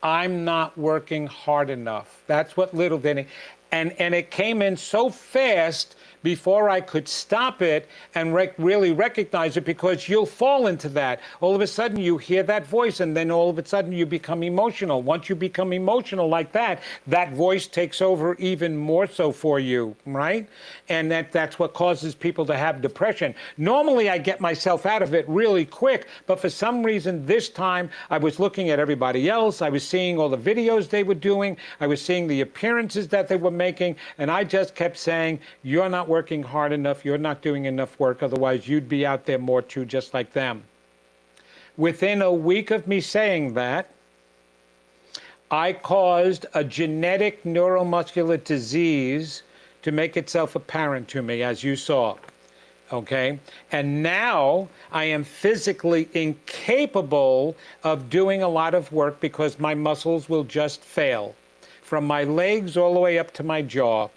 I'm not working hard enough. That's what little Vinny, And it came in so fast before I could stop it and really recognize it, because you'll fall into that. All of a sudden you hear that voice, and then all of a sudden you become emotional. Once you become emotional like that, that voice takes over even more so for you, right? And that's what causes people to have depression. Normally I get myself out of it really quick, but for some reason this time I was looking at everybody else. I was seeing all the videos they were doing. I was seeing the appearances that they were making, and I just kept saying, you're not working hard enough, you're not doing enough work, otherwise you'd be out there more too, just like them. Within a week of me saying that, I caused a genetic neuromuscular disease to make itself apparent to me, as you saw, okay? And now I am physically incapable of doing a lot of work because my muscles will just fail, from my legs all the way up to my jaw.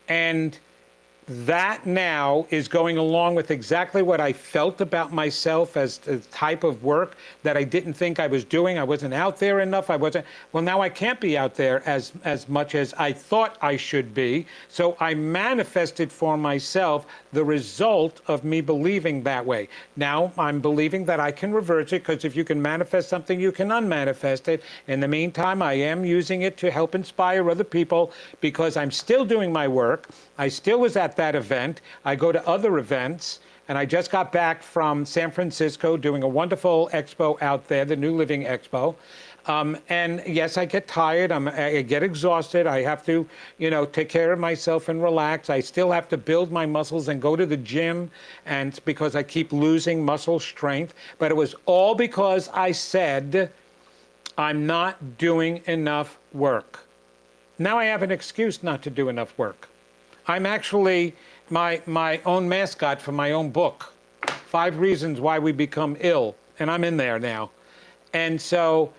And that now is going along with exactly what I felt about myself as the type of work that I didn't think I was doing. I wasn't out there enough. Well, now I can't be out there as much as I thought I should be. So I manifested for myself the result of me believing that way. Now I'm believing that I can reverse it, because if you can manifest something, you can unmanifest it. In the meantime, I am using it to help inspire other people, because I'm still doing my work. I still was at that event. I go to other events, and I just got back from San Francisco doing a wonderful expo out there, the New Living Expo. And yes, I get tired. I get exhausted. I have to, take care of myself and relax. I still have to build my muscles and go to the gym, and it's because I keep losing muscle strength. But it was all because I said, I'm not doing enough work. Now I have an excuse not to do enough work. I'm actually my own mascot for my own book, 5 Reasons Why We Become Ill, and I'm in there now. And so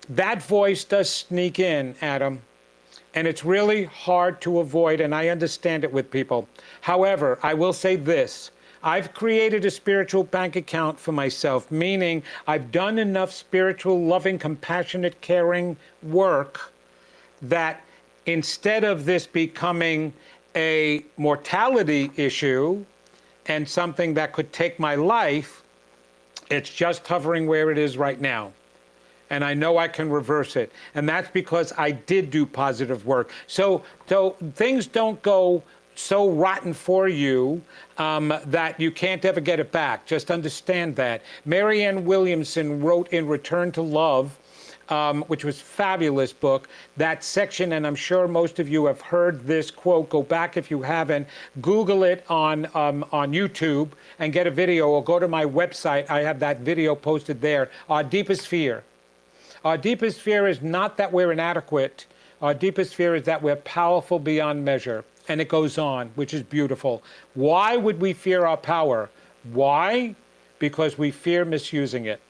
that voice does sneak in, Adam, and it's really hard to avoid, and I understand it with people. However, I will say this. I've created a spiritual bank account for myself, meaning I've done enough spiritual, loving, compassionate, caring work that instead of this becoming a mortality issue and something that could take my life, it's just hovering where it is right now. And I know I can reverse it. And that's because I did do positive work. So things don't go so rotten for you that you can't ever get it back. Just understand that. Marianne Williamson wrote in Return to Love, which was a fabulous book, that section, and I'm sure most of you have heard this quote. Go back if you haven't. Google it on YouTube and get a video, or go to my website. I have that video posted there. Our deepest fear. Our deepest fear is not that we're inadequate. Our deepest fear is that we're powerful beyond measure. And it goes on, which is beautiful. Why would we fear our power? Why? Because we fear misusing it.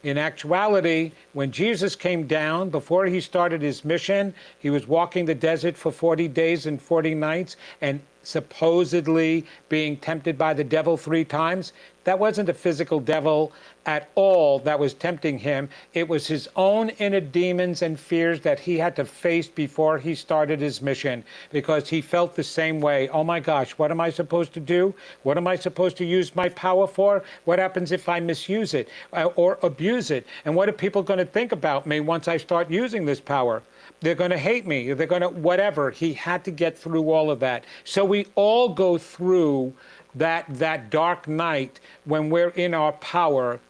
In actuality, when Jesus came down, before he started his mission, he was walking the desert for 40 days and 40 nights and supposedly being tempted by the devil 3 times. That wasn't a physical devil at all that was tempting him. It was his own inner demons and fears that he had to face before he started his mission, because he felt the same way. Oh my gosh, what am I supposed to do? What am I supposed to use my power for? What happens if I misuse it or abuse it? And what are people going to think about me once I start using this power? They're going to hate me. They're going to whatever. He had to get through all of that. So we all go through that dark night when we're in our power,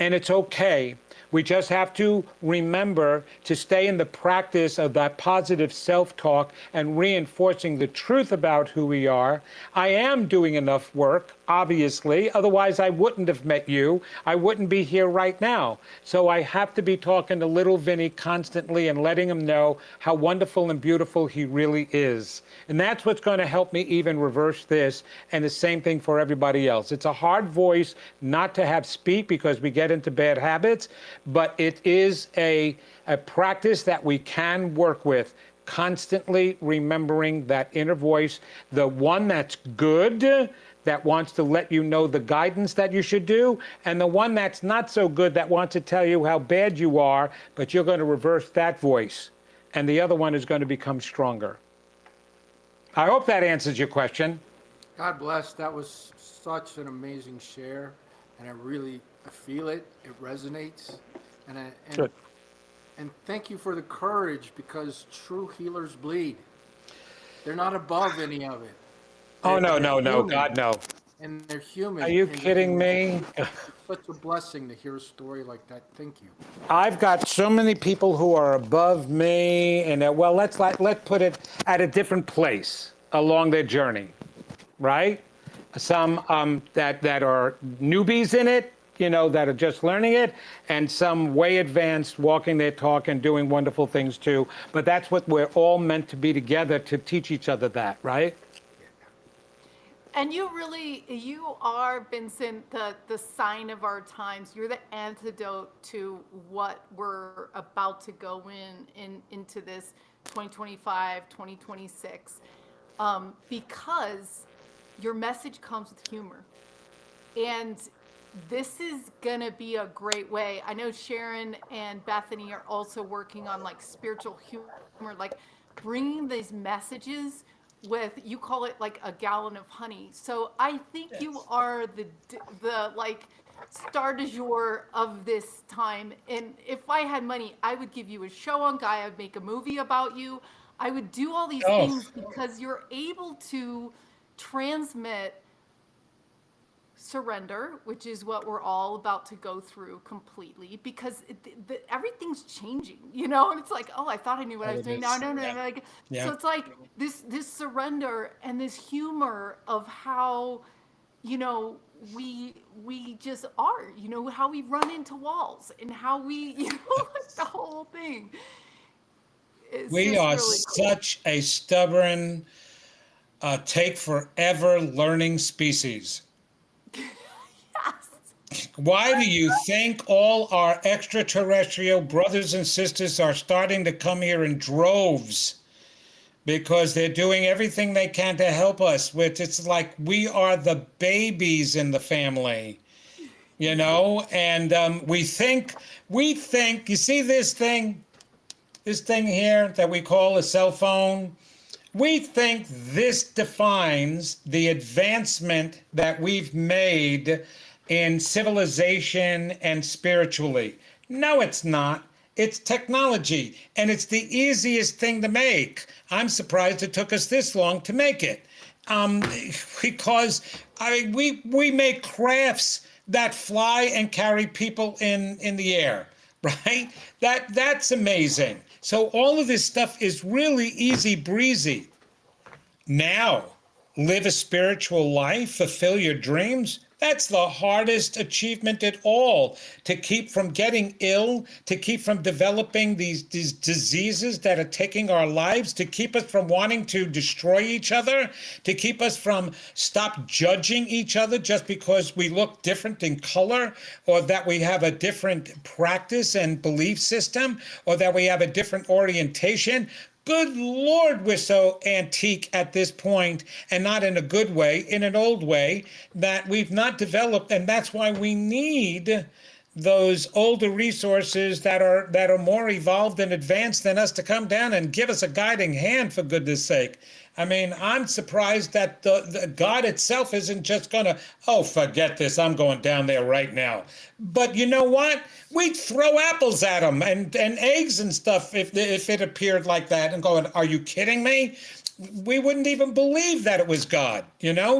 and it's okay. We just have to remember to stay in the practice of that positive self-talk and reinforcing the truth about who we are. I am doing enough work, obviously, otherwise I wouldn't have met you. I wouldn't be here right now. So I have to be talking to little Vinny constantly and letting him know how wonderful and beautiful he really is. And that's what's going to help me even reverse this, and the same thing for everybody else. It's a hard voice not to have speak because we get into bad habits, but it is a practice that we can work with, constantly remembering that inner voice, the one that's good, that wants to let you know the guidance that you should do, and the one that's not so good that wants to tell you how bad you are, but you're going to reverse that voice, and the other one is going to become stronger. I hope that answers your question. God bless. That was such an amazing share, and I feel it. It resonates, and I, Good. and thank you for the courage, because true healers bleed. They're not above any of it. Oh, no, They're no, no, human, God, no. and they're human. Are you and kidding me? it's such a blessing to hear a story like that. Thank you. I've got so many people who are above me, and well, let's put it at a different place along their journey, right? Some that are newbies in it, that are just learning it, and some way advanced, walking their talk and doing wonderful things too. But that's what we're all meant to be together to teach each other that, right? And you are, Vincent, the sign of our times. You're the antidote to what we're about to go into this 2025, 2026, because your message comes with humor. And this is going to be a great way. I know Sharon and Bethany are also working on like spiritual humor, like bringing these messages with, you call it like a gallon of honey. So I think you are the like star du jour of this time. And if I had money, I would give you a show on Gaia, I'd make a movie about you. I would do all these things because you're able to transmit surrender, which is what we're all about to go through completely, because everything's changing, and it's like, oh, I thought I knew what I was doing. Now I don't know. Like, so it's like this surrender and this humor of how, we just are, how we run into walls and how we, like the whole thing. We are really such a stubborn, take forever learning species. Why do you think all our extraterrestrial brothers and sisters are starting to come here in droves? Because they're doing everything they can to help us. It's like we are the babies in the family, and we think, you see this thing here that we call a cell phone? We think this defines the advancement that we've made in civilization and spiritually. No, it's not. It's technology, and it's the easiest thing to make. I'm surprised it took us this long to make it, because we make crafts that fly and carry people in the air, right? That's amazing. So all of this stuff is really easy breezy. Now, live a spiritual life, fulfill your dreams. That's the hardest achievement at all, to keep from getting ill, to keep from developing these diseases that are taking our lives, to keep us from wanting to destroy each other, to keep us from stop judging each other just because we look different in color, or that we have a different practice and belief system, or that we have a different orientation. Good Lord, we're so antique at this point, and not in a good way, in an old way, that we've not developed. And that's why we need those older resources that are more evolved and advanced than us to come down and give us a guiding hand, for goodness sake. I mean, I'm surprised that the God itself isn't just going to, oh, forget this, I'm going down there right now. But you know what? We'd throw apples at them and eggs and stuff if it appeared like that, and going, are you kidding me? We wouldn't even believe that it was God,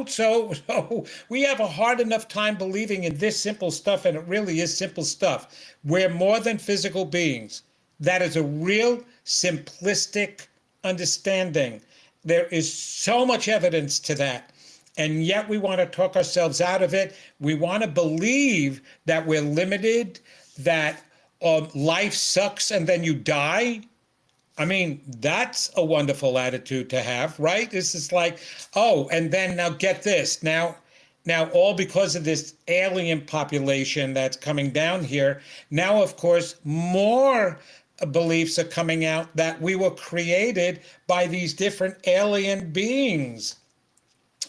So we have a hard enough time believing in this simple stuff, and it really is simple stuff. We're more than physical beings. That is a real simplistic understanding. There is so much evidence to that, and yet we want to talk ourselves out of it. We want to believe that we're limited, that life sucks and then you die. I mean, that's a wonderful attitude to have, right? This is like, oh, and then now get this. Now, all because of this alien population that's coming down here. Now, of course, more beliefs are coming out that we were created by these different alien beings,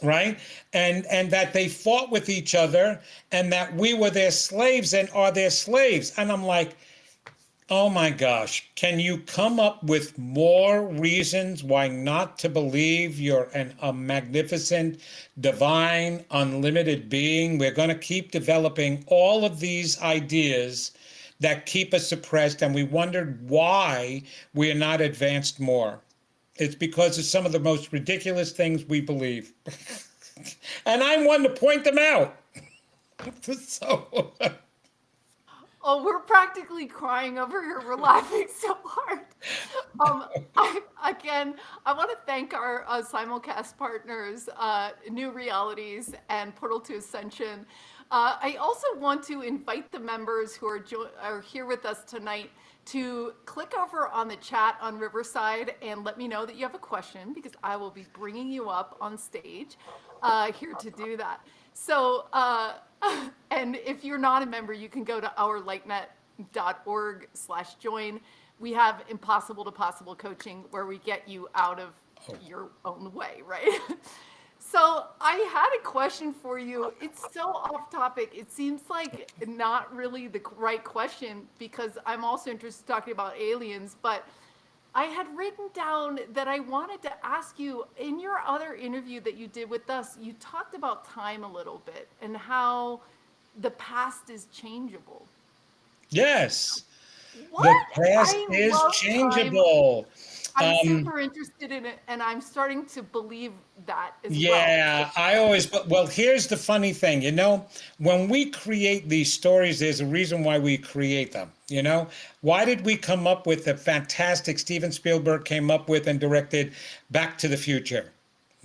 right? And that they fought with each other, and that we were their slaves and are their slaves. And I'm like, Oh my gosh. Can you come up with more reasons why not to believe you're a magnificent, divine, unlimited being? We're going to keep developing all of these ideas that keep us suppressed, and we wondered why we are not advanced more. It's because of some of the most ridiculous things we believe. And I'm one to point them out. So. Oh, we're practically crying over here. We're laughing so hard. I want to thank our simulcast partners, New Realities and Portal to Ascension. I also want to invite the members who are here with us tonight to click over on the chat on Riverside and let me know that you have a question, because I will be bringing you up on stage here to do that. So, and if you're not a member, you can go to ourlightnet.org/join. We have Impossible to Possible coaching where we get you out of your own way, right? So I had a question for you. It's so off topic. It seems like not really the right question, because I'm also interested in talking about aliens, but I had written down that I wanted to ask you, in your other interview that you did with us, you talked about time a little bit and how the past is changeable. Yes. What? The past I is love changeable. I'm super interested in it, and I'm starting to believe that as well. Yeah, well, here's the funny thing, when we create these stories, there's a reason why we create them, Why did we come up with the fantastic Steven Spielberg came up with and directed Back to the Future,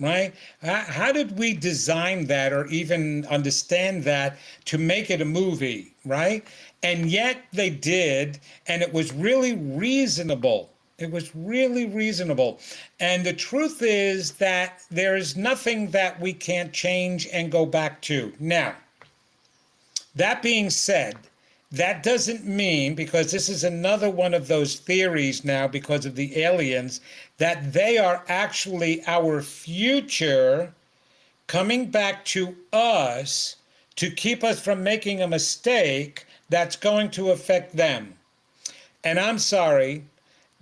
right? How did we design that or even understand that to make it a movie, right? And yet they did, and it was really reasonable. It was really reasonable. And the truth is that there is nothing that we can't change and go back to. Now, that being said, that doesn't mean, because this is another one of those theories now because of the aliens, that they are actually our future coming back to us to keep us from making a mistake that's going to affect them. And I'm sorry,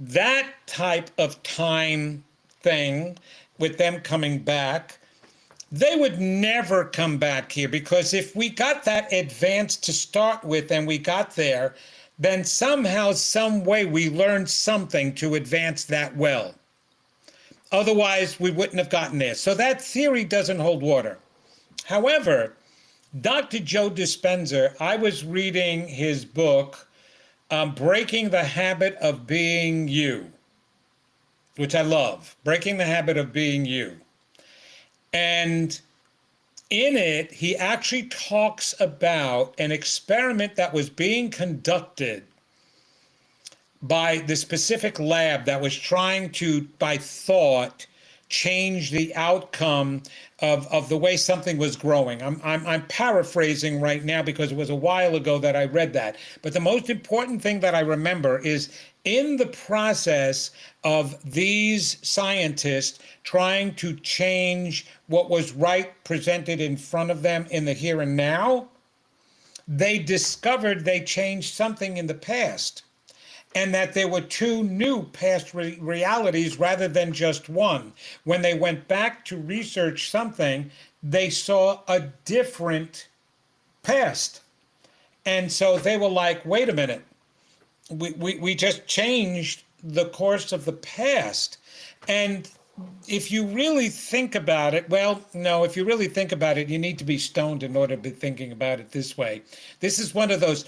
that type of time thing with them coming back, they would never come back here, because if we got that advanced to start with and we got there, then somehow, some way we learned something to advance that well. Otherwise, we wouldn't have gotten there. So that theory doesn't hold water. However, Dr. Joe Dispenza, I was reading his book, Breaking the Habit of Being You, which I love. Breaking the Habit of Being You. And in it, he actually talks about an experiment that was being conducted by the specific lab that was trying to, by thought, change the outcome of the way something was growing. I'm paraphrasing right now because it was a while ago that I read that. But the most important thing that I remember is in the process of these scientists trying to change what was right presented in front of them in the here and now, they discovered they changed something in the past, and that there were two new past realities rather than just one. When they went back to research something, they saw a different past. And so they were like, wait a minute, we just changed the course of the past. And if you really think about it, well, no, if you really think about it, you need to be stoned in order to be thinking about it this way. This is one of those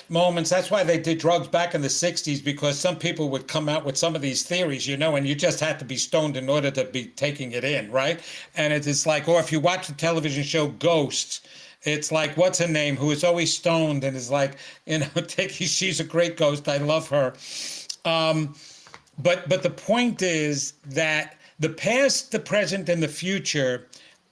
moments. That's why they did drugs back in the 60s, because some people would come out with some of these theories, and you just had to be stoned in order to be taking it in, right? And it's like, or if you watch the television show Ghosts, it's like, what's her name, who is always stoned and is like, she's a great ghost. I love her. But the point is that the past, the present, and the future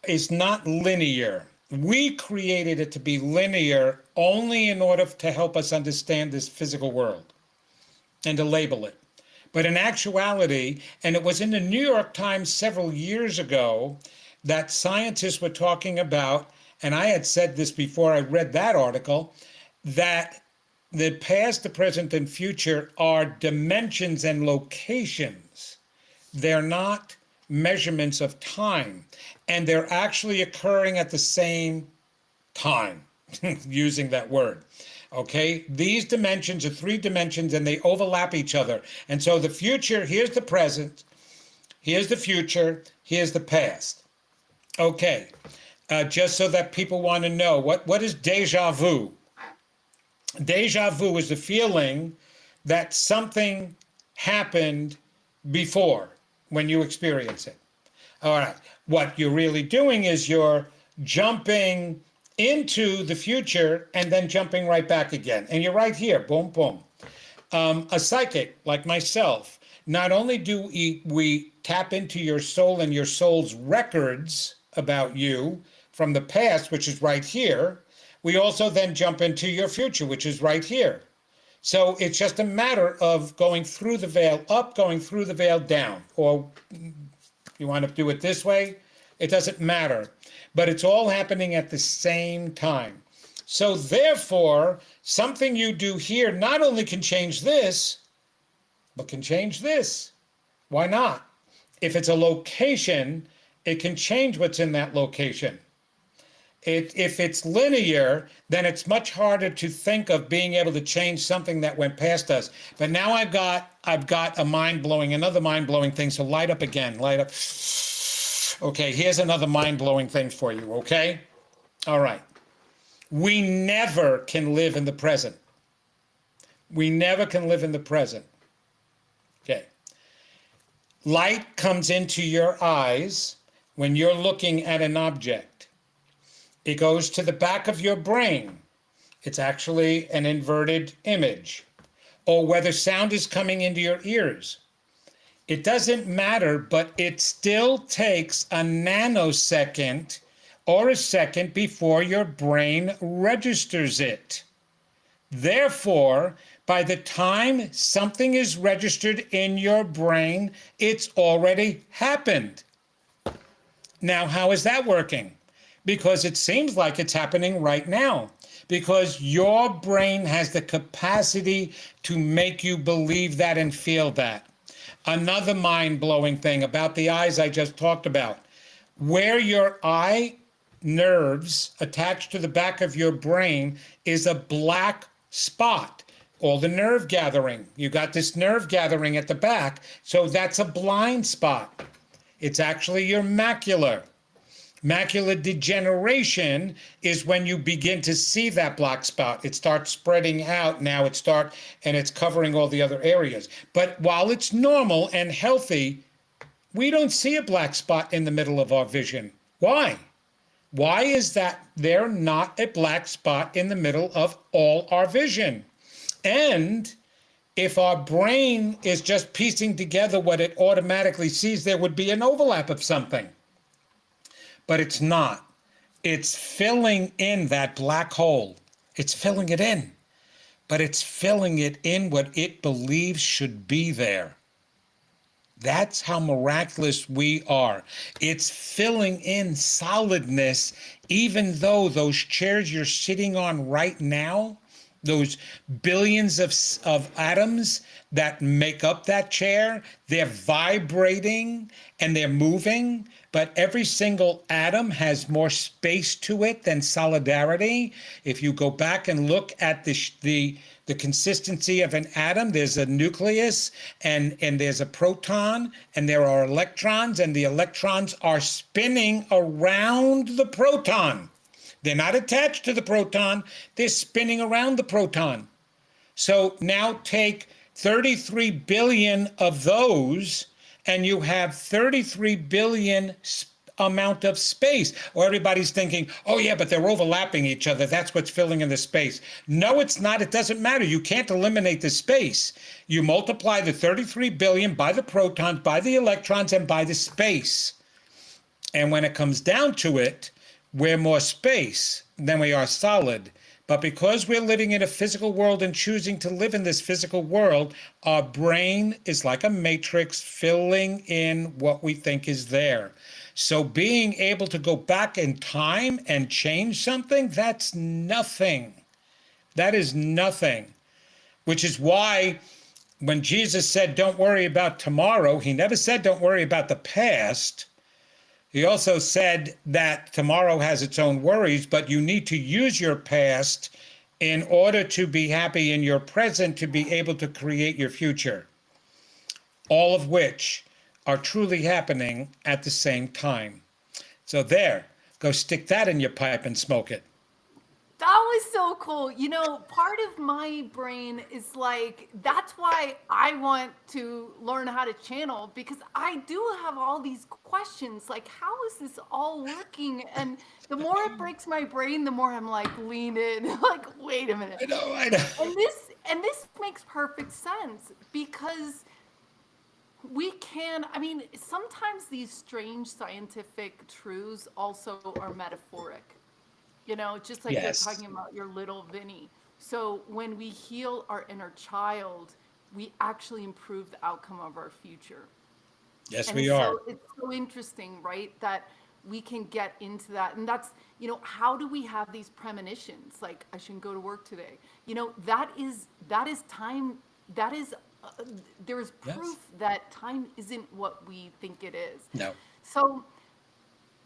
is not linear. We created it to be linear only in order to help us understand this physical world and to label it. But in actuality, and it was in the New York Times several years ago that scientists were talking about, and I had said this before I read that article, that the past, the present, and future are dimensions and locations. They're not measurements of time, and they're actually occurring at the same time, using that word. Okay, these dimensions are 3 dimensions and they overlap each other. And so the future, here's the present, here's the future, here's the past. Okay, just so that people want to know, what is deja vu? Deja vu is the feeling that something happened before when you experience it. All right, what you're really doing is you're jumping into the future and then jumping right back again. And you're right here, boom, boom. A psychic like myself, not only do we tap into your soul and your soul's records about you from the past, which is right here, we also then jump into your future, which is right here. So it's just a matter of going through the veil up, going through the veil down, or you want to do it this way, it doesn't matter. But it's all happening at the same time. So therefore, something you do here not only can change this, but can change this. Why not? If it's a location, it can change what's in that location. If it's linear, then it's much harder to think of being able to change something that went past us. But now I've got another mind-blowing thing. So light up again, light up. Okay, here's another mind-blowing thing for you, okay? All right. We never can live in the present. We never can live in the present. Okay. Light comes into your eyes when you're looking at an object. It goes to the back of your brain. It's actually an inverted image. Or whether sound is coming into your ears. It doesn't matter, but it still takes a nanosecond or a second before your brain registers it. Therefore, by the time something is registered in your brain, it's already happened. Now, how is that working? Because it seems like it's happening right now. Because your brain has the capacity to make you believe that and feel that. Another mind-blowing thing about the eyes I just talked about. Where your eye nerves attached to the back of your brain is a black spot. All the nerve gathering. You got this nerve gathering at the back, so that's a blind spot. It's actually your macula. Macular degeneration is when you begin to see that black spot. It starts spreading out now, and it's covering all the other areas. But while it's normal and healthy, we don't see a black spot in the middle of our vision. Why? Why is that there not a black spot in the middle of all our vision? And if our brain is just piecing together what it automatically sees, there would be an overlap of something. But it's not. It's filling in that black hole. It's filling it in. But it's filling it in what it believes should be there. That's how miraculous we are. It's filling in solidness, even though those chairs you're sitting on right now, those billions of atoms that make up that chair, they're vibrating and they're moving, but every single atom has more space to it than solidarity. If you go back and look at the consistency of an atom, there's a nucleus and there's a proton and there are electrons, and the electrons are spinning around the proton. They're not attached to the proton, they're spinning around the proton. So now take 33 billion of those and you have 33 billion amount of space. Or everybody's thinking, oh yeah, but they're overlapping each other. That's what's filling in the space. No, it's not. It doesn't matter. You can't eliminate the space. You multiply the 33 billion by the protons, by the electrons, and by the space. And when it comes down to it, we're more space than we are solid. But because we're living in a physical world and choosing to live in this physical world, our brain is like a matrix filling in what we think is there. So being able to go back in time and change something, that's nothing. That is nothing. which is why when Jesus said, don't worry about tomorrow, he never said, don't worry about the past. He also said that tomorrow has its own worries, but you need to use your past in order to be happy in your present, to be able to create your future, all of which are truly happening at the same time. So there, go stick that in your pipe and smoke it. That was so cool. You know, part of my brain is like, that's why I want to learn how to channel, because I do have all these questions, like, how is this all working? And the more it breaks my brain, the more I'm like, lean in, like, wait a minute. I know. And this makes perfect sense, because we can, I mean, sometimes these strange scientific truths also are metaphoric. You know, just like Yes. you're talking about your little Vinny. So when we heal our inner child, we actually improve the outcome of our future. Yes, And we are. so it's so interesting, right? That we can get into that. And that's, you know, how do we have these premonitions? Like, I shouldn't go to work today. You know, that is time, that is, there is Yes. proof that time isn't what we think it is. No. So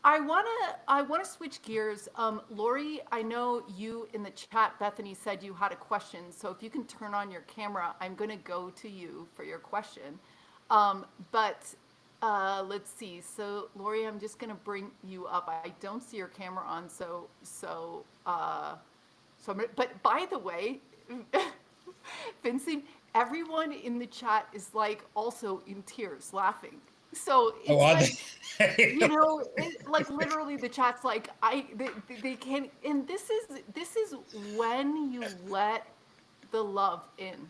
I wanna switch gears. Lori, I know you in the chat, Bethany said you had a question. So if you can turn on your camera, I'm gonna go to you for your question. But let's see. So Lori, I'm just gonna bring you up. I don't see your camera on, so I'm gonna, but by the way, Vincent, everyone in the chat is like also in tears, laughing. So it's Oh, are like, they? you know, like literally the chat's like, they can't, and this is when you let the love in,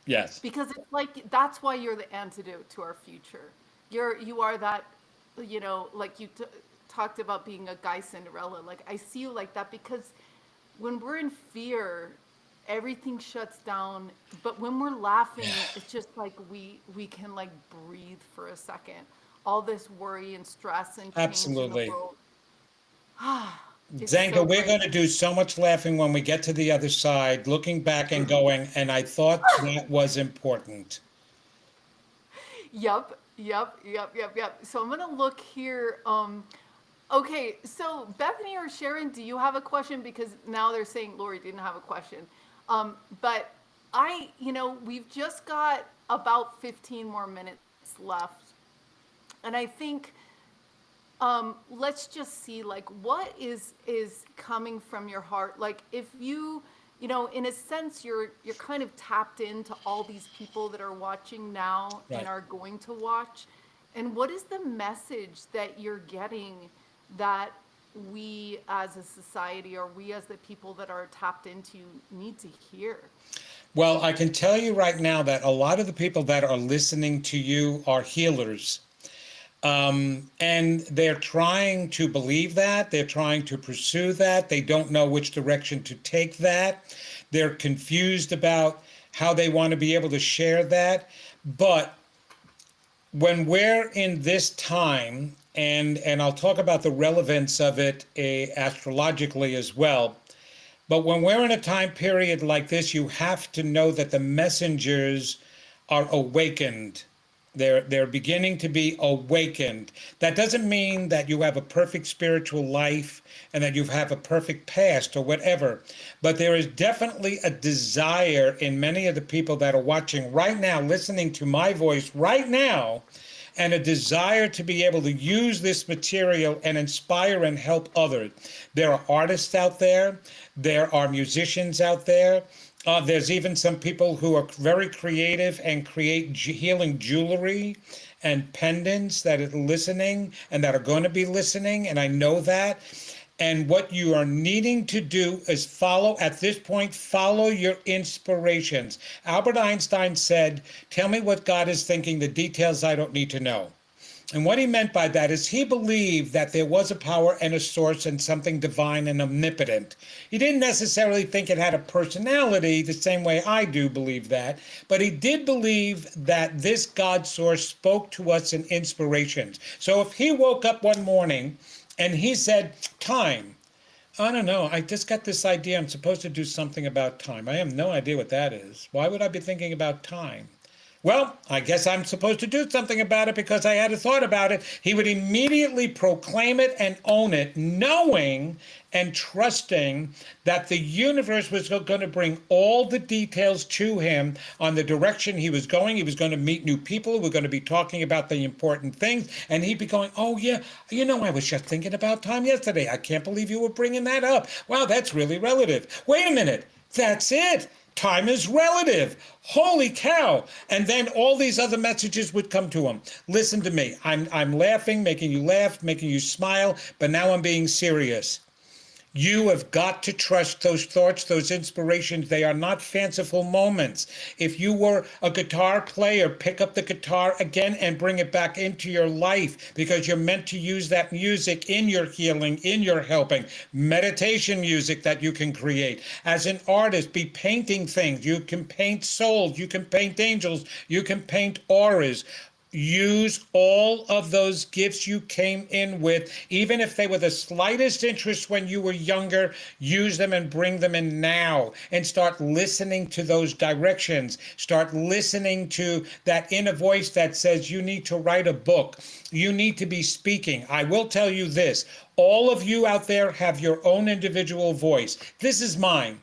Yes. because it's like, that's why you're the antidote to our future. You are that, you know, like you talked about being a guy Cinderella. Like, I see you like that, because when we're in fear, everything shuts down. But when we're laughing, it's just like we can like breathe for a second. All this worry and stress and change in Absolutely. the world. It's Zanka, so we're great. going to do so much laughing when we get to the other side, looking back and going, and I thought that was important. Yep. So I'm gonna look here. Okay, so Bethany or Sharon, do you have a question? Because now they're saying Lori didn't have a question. But you know, we've just got about 15 more minutes left. And I think, let's just see, like, what is coming from your heart? Like, if you know, in a sense, you're kind of tapped into all these people that are watching now Right. and are going to watch. And what is the message that you're getting that we as a society, or we as the people that are tapped into, need to hear? Well, I can tell you right now that a lot of the people that are listening to you are healers. And they're trying to believe that, they're trying to pursue that, they don't know which direction to take that, they're confused about how they want to be able to share that. But when we're in this time, and I'll talk about the relevance of it astrologically as well, but when we're in a time period like this, you have to know that the messengers are awakened. They're beginning to be awakened. That doesn't mean that you have a perfect spiritual life and that you have a perfect past or whatever. But there is definitely a desire in many of the people that are watching right now, listening to my voice right now, and a desire to be able to use this material and inspire and help others. There are artists out there. There are musicians out there. There's even some people who are very creative and create healing jewelry and pendants that are listening and that are going to be listening, and I know that. And what you are needing to do is follow, at this point, follow your inspirations. Albert Einstein said, "Tell me what God is thinking, the details I don't need to know." And what he meant by that is he believed that there was a power and a source and something divine and omnipotent. He didn't necessarily think it had a personality the same way I do believe that, but he did believe that this God source spoke to us in inspirations. So if he woke up one morning and he said, time, I don't know. I just got this idea I'm supposed to do something about time. I have no idea what that is. Why would I be thinking about time? Well, I guess I'm supposed to do something about it because I had a thought about it. He would immediately proclaim it and own it, knowing and trusting that the universe was going to bring all the details to him on the direction he was going. He was going to meet new people who were going to be talking about the important things. And he'd be going, oh, yeah, I was just thinking about time yesterday. I can't believe you were bringing that up. Wow, that's really relative. Wait a minute. That's it. Time is relative. Holy cow. And then all these other messages would come to him. Listen to me. I'm laughing, making you laugh, making you smile, but now I'm being serious. You have got to trust those thoughts, those inspirations. They are not fanciful moments. If you were a guitar player, pick up the guitar again and bring it back into your life, because you're meant to use that music in your healing, in your helping. Meditation music that you can create. As an artist, be painting things. You can paint souls. You can paint angels. You can paint auras. Use all of those gifts you came in with, even if they were the slightest interest when you were younger. Use them and bring them in now, and start listening to those directions. Start listening to that inner voice that says you need to write a book. You need to be speaking. I will tell you this. All of you out there have your own individual voice. This is mine.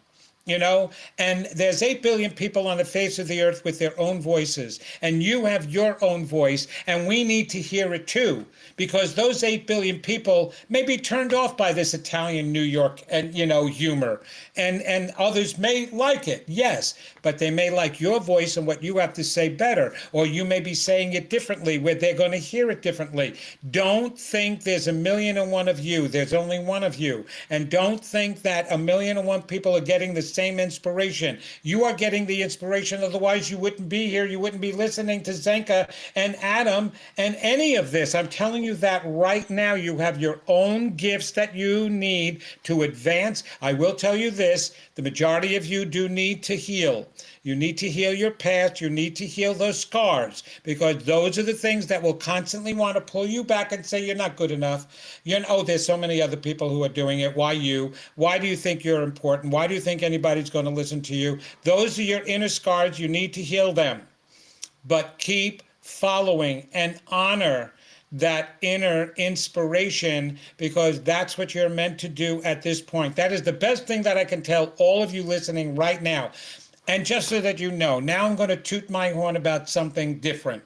And there's 8 billion people on the face of the earth with their own voices, and you have your own voice, and we need to hear it too, because those 8 billion people may be turned off by this Italian New York and humor, and others may like it, yes, but they may like your voice and what you have to say better, or you may be saying it differently where they're going to hear it differently. Don't think there's 1,000,001 of you. There's only one of you. And don't think that 1,000,001 people are getting the same inspiration. You are getting the inspiration, otherwise you wouldn't be here. You wouldn't be listening to Zenka and Adam and any of this. I'm telling you that right now. You have your own gifts that you need to advance. I will tell you this, the majority of you do need to heal. You need to heal your past. You need to heal those scars, because those are the things that will constantly want to pull you back and say you're not good enough. There's so many other people who are doing it. Why you? Why do you think you're important? Why do you think anybody's going to listen to you? Those are your inner scars. You need to heal them. But keep following and honor that inner inspiration, because that's what you're meant to do at this point. That is the best thing that I can tell all of you listening right now. And just so that you know, now I'm going to toot my horn about something different.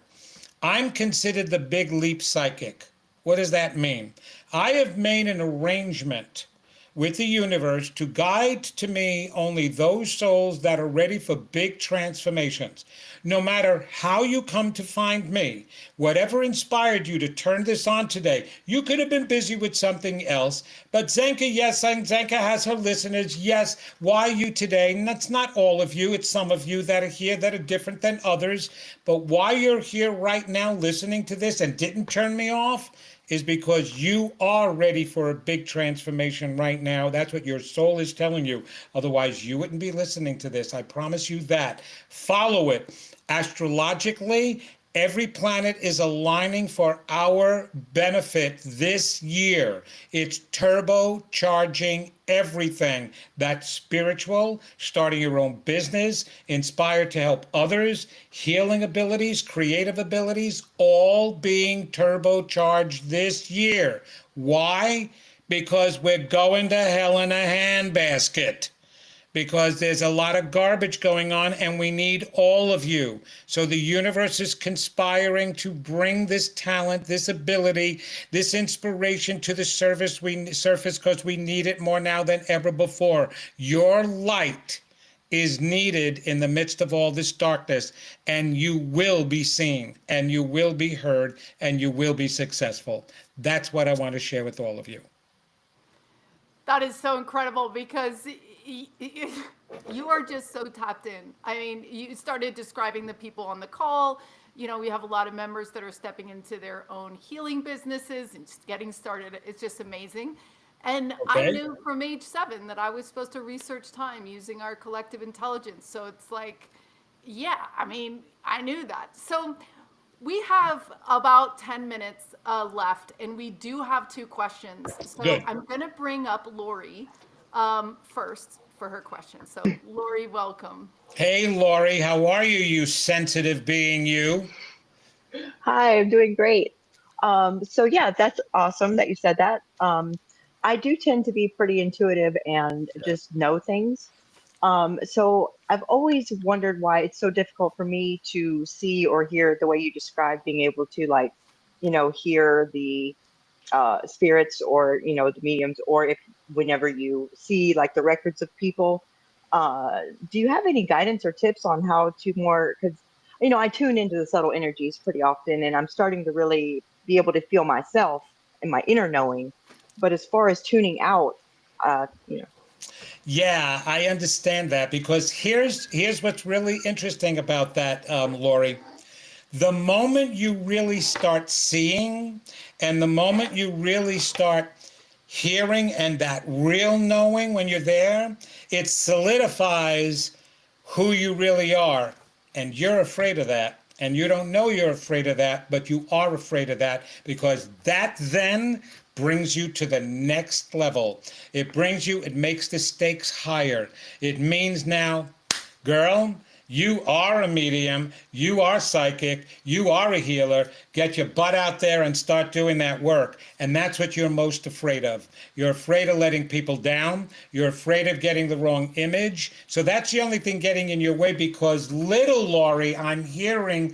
I'm considered the big leap psychic. What does that mean? I have made an arrangement with the universe to guide to me only those souls that are ready for big transformations. No matter how you come to find me, whatever inspired you to turn this on today, you could have been busy with something else. But Zenka, yes, and Zenka has her listeners. Yes, why you today? And that's not all of you. It's some of you that are here that are different than others. But why you're here right now listening to this and didn't turn me off is because you are ready for a big transformation right now. That's what your soul is telling you. Otherwise, you wouldn't be listening to this. I promise you that. Follow it. Astrologically, every planet is aligning for our benefit this year. It's turbocharging everything that's spiritual, starting your own business, inspired to help others, healing abilities, creative abilities, all being turbocharged this year. Why? Because we're going to hell in a handbasket. Because there's a lot of garbage going on, and we need all of you. So the universe is conspiring to bring this talent, this ability, this inspiration to the surface because we need it more now than ever before. Your light is needed in the midst of all this darkness, and you will be seen, and you will be heard, and you will be successful. That's what I want to share with all of you. That is so incredible, because you are just so tapped in. I mean, you started describing the people on the call. We have a lot of members that are stepping into their own healing businesses and just getting started. It's just amazing. And Okay. I knew from age 7 that I was supposed to research time using our collective intelligence. So it's like, yeah, I mean, I knew that. So we have about 10 minutes left, and we do have two questions. So Good. I'm going to bring up Lori first for her question. So Lori, welcome. Hey, Lori, how are you, you sensitive being, you? Hi, I'm doing great. So yeah, that's awesome that you said that. I do tend to be pretty intuitive and just know things. So I've always wondered why it's so difficult for me to see or hear the way you described being able to like, hear the spirits or the mediums, or if whenever you see like the records of people, do you have any guidance or tips on how to more, because I tune into the subtle energies pretty often, and I'm starting to really be able to feel myself and my inner knowing. But as far as tuning out, uh you know Yeah, I understand that, because here's what's really interesting about that, Lori. The moment you really start seeing, and the moment you really start hearing, and that real knowing when you're there, it solidifies who you really are. And you're afraid of that. And you don't know you're afraid of that, but you are afraid of that, because that then brings you to the next level. It makes the stakes higher. It means now, girl, you are a medium, you are psychic, you are a healer. Get your butt out there and start doing that work. And that's what you're most afraid of. You're afraid of letting people down. You're afraid of getting the wrong image. So that's the only thing getting in your way, because little Lori, I'm hearing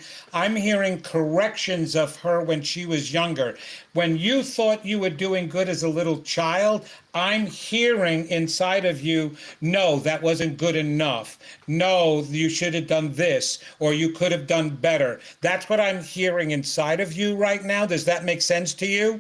corrections of her when she was younger. When you thought you were doing good as a little child, I'm hearing inside of you, no, that wasn't good enough. No, you should have done this, or you could have done better. That's what I'm hearing inside of you right now. Does that make sense to you?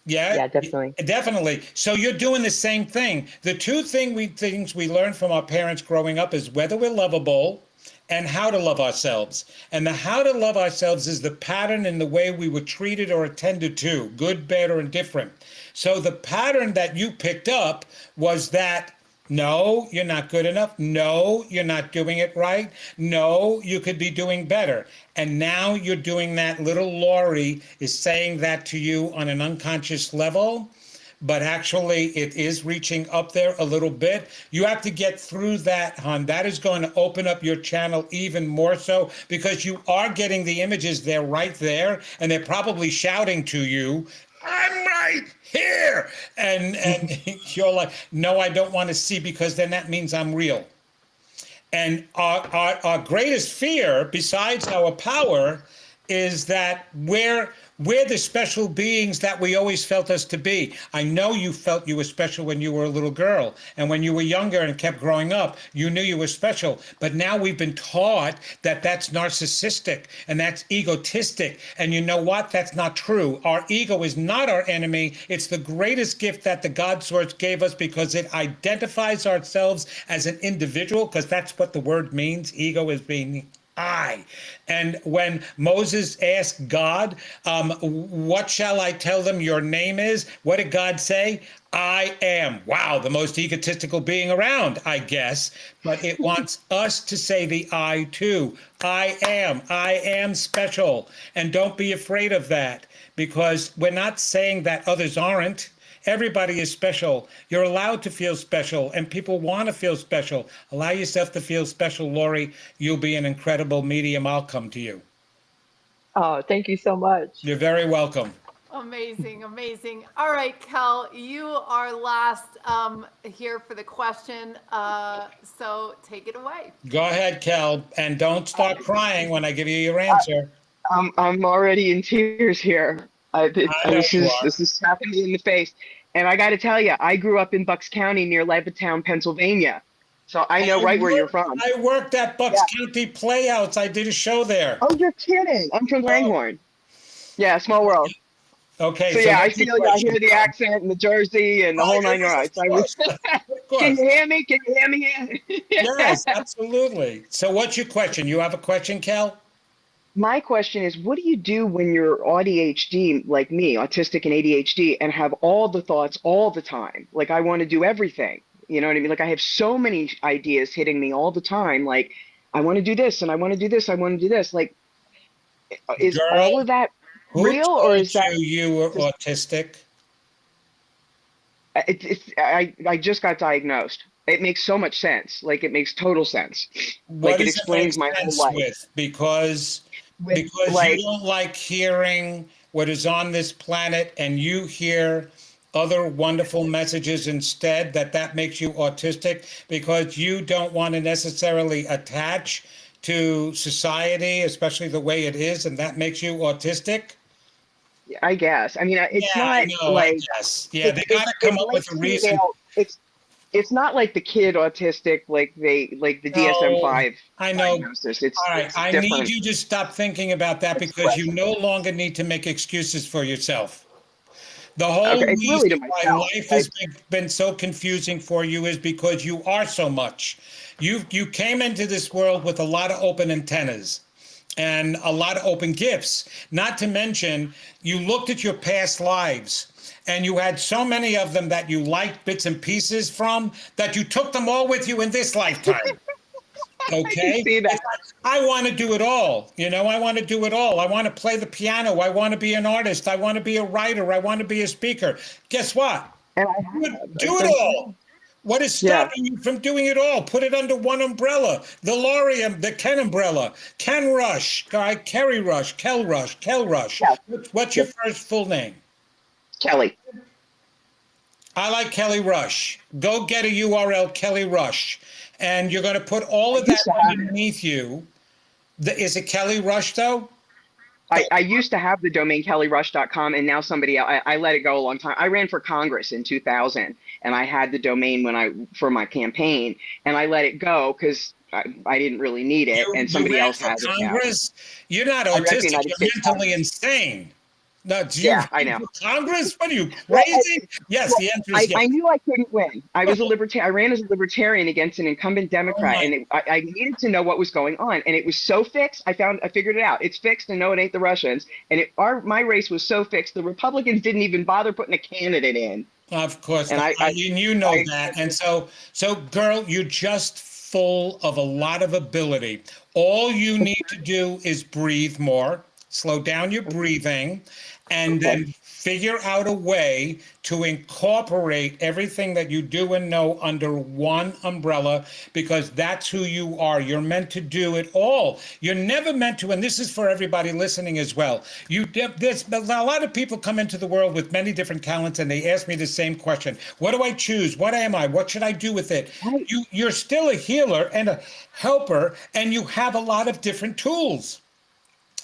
Yeah, yeah, definitely. definitely. So you're doing the same thing. The two things we learn from our parents growing up is whether we're lovable and how to love ourselves. And the how to love ourselves is the pattern in the way we were treated or attended to, good, bad, or indifferent. So the pattern that you picked up was that, no, you're not good enough. No, you're not doing it right. No, you could be doing better. And now you're doing that. Little Lori is saying that to you on an unconscious level, but actually it is reaching up there a little bit. You have to get through that, hon. That is going to open up your channel even more so, because you are getting the images. They're right there, and they're probably shouting to you, I'm right here. And you're like, no, I don't want to see, because then that means I'm real. And our greatest fear, besides our power, is that we're the special beings that we always felt us to be. I know you felt you were special when you were a little girl, and when you were younger and kept growing up, you knew you were special. But now we've been taught that that's narcissistic and that's egotistic. And you know what? That's not true. Our ego is not our enemy. It's the greatest gift that the God Source gave us, because it identifies ourselves as an individual, because that's what the word means. Ego is being I. And when Moses asked God, what shall I tell them your name is? What did God say? I am. Wow, the most egotistical being around, I guess. But it wants us to say the I too. I am special. And don't be afraid of that, because we're not saying that others aren't. Everybody is special. You're allowed to feel special, and people want to feel special. Allow yourself to feel special, Lori. You'll be an incredible medium. I'll come to you. Oh, thank you so much. You're very welcome. Amazing, amazing. All right, Kel, you are last here for the question. So take it away. Go ahead, Kel, and don't start crying when I give you your answer. I'm already in tears here. know you are. This is slapping me in the face. And I got to tell you, I grew up in Bucks County near Levittown, Pennsylvania. So I know right where you're from. I worked at Bucks County Playhouse. I did a show there. Oh, you're kidding. I'm from Langhorne. Yeah, small world. Okay. So yeah, I what's your feel, I hear question? the accent and the Jersey and the whole nine yards. Of course. Of course. Can you hear me? Can you hear me? Yes, absolutely. So what's your question? You have a question, Kel? My question is, what do you do when you're ADHD, like me, autistic and ADHD, and have all the thoughts all the time? Like, I want to do everything. You know what I mean? Like, I have so many ideas hitting me all the time. Like, I want to do this and I want to do this. I want to do this. Like, is all Girl, of that who real, or told is that you were just, autistic? I just got diagnosed. It makes so much sense. Like, it makes total sense. What Like, it does it make explains my whole sense life. with? Because With you like, don't like hearing what is on this planet and you hear other wonderful messages instead, that makes you autistic because you don't want to necessarily attach to society, especially the way it is, and that makes you autistic? I guess. I mean, it's Yeah, I not know, I like guess. Yeah, they got to come it up with likes a to reason. nail. It's not like the kid autistic, like the No, DSM-5 I know. diagnosis. All right, It's I need different. you to stop thinking about that It's because you no longer need to make excuses for yourself. The whole okay. It's really reason to why myself. life Like, has been so confusing for you is because you are so much. You came into this world with a lot of open antennas and a lot of open gifts. Not to mention, you looked at your past lives and you had so many of them that you liked bits and pieces from that you took them all with you in this lifetime. I can Okay? see that. It's like, I want to do it all. I want to do it all. I want to play the piano. I want to be an artist. I want to be a writer. I want to be a speaker. Guess what? And I have. Do I've it been all. What is Yeah. stopping you from doing it all? Put it under one umbrella. The Laurie, the Ken umbrella. Ken Rush, Kerry Rush, Kel Rush, Kel Rush. Yeah. What's your first full name? Kelly. I like Kelly Rush. Go get a URL, Kelly Rush. And you're going to put all of that used to have it. underneath you. Is it Kelly Rush, though? I used to have the domain kellyrush.com, and now somebody else, I let it go a long time. I ran for Congress in 2000, and I had the domain for my campaign, and I let it go because I didn't really need it, and You somebody ran else for has it now. Congress? You're not I ran for autistic. United You're States mentally Congress. insane. No, do you Yeah, I run know. for Congress? What are you, Well, crazy? Yes, the answer is yes. I knew I couldn't win. I was a libertarian. I ran as a libertarian against an incumbent Democrat, my- and I needed to know what was going on. And it was so fixed. I figured it out. It's fixed, and no, it ain't the Russians. And my race was so fixed, the Republicans didn't even bother putting a candidate in. Of course, And and you know that. And so, girl, you're just full of a lot of ability. All you need to do is breathe more, slow down your breathing, and then figure out a way to incorporate everything that you do and know under one umbrella, because that's who you are. You're meant to do it all. You're never meant to, and this is for everybody listening as well. There's a lot of people come into the world with many different talents, and they ask me the same question: what do I choose? What am I? What should I do with it? Right. You're still a healer and a helper, and you have a lot of different tools.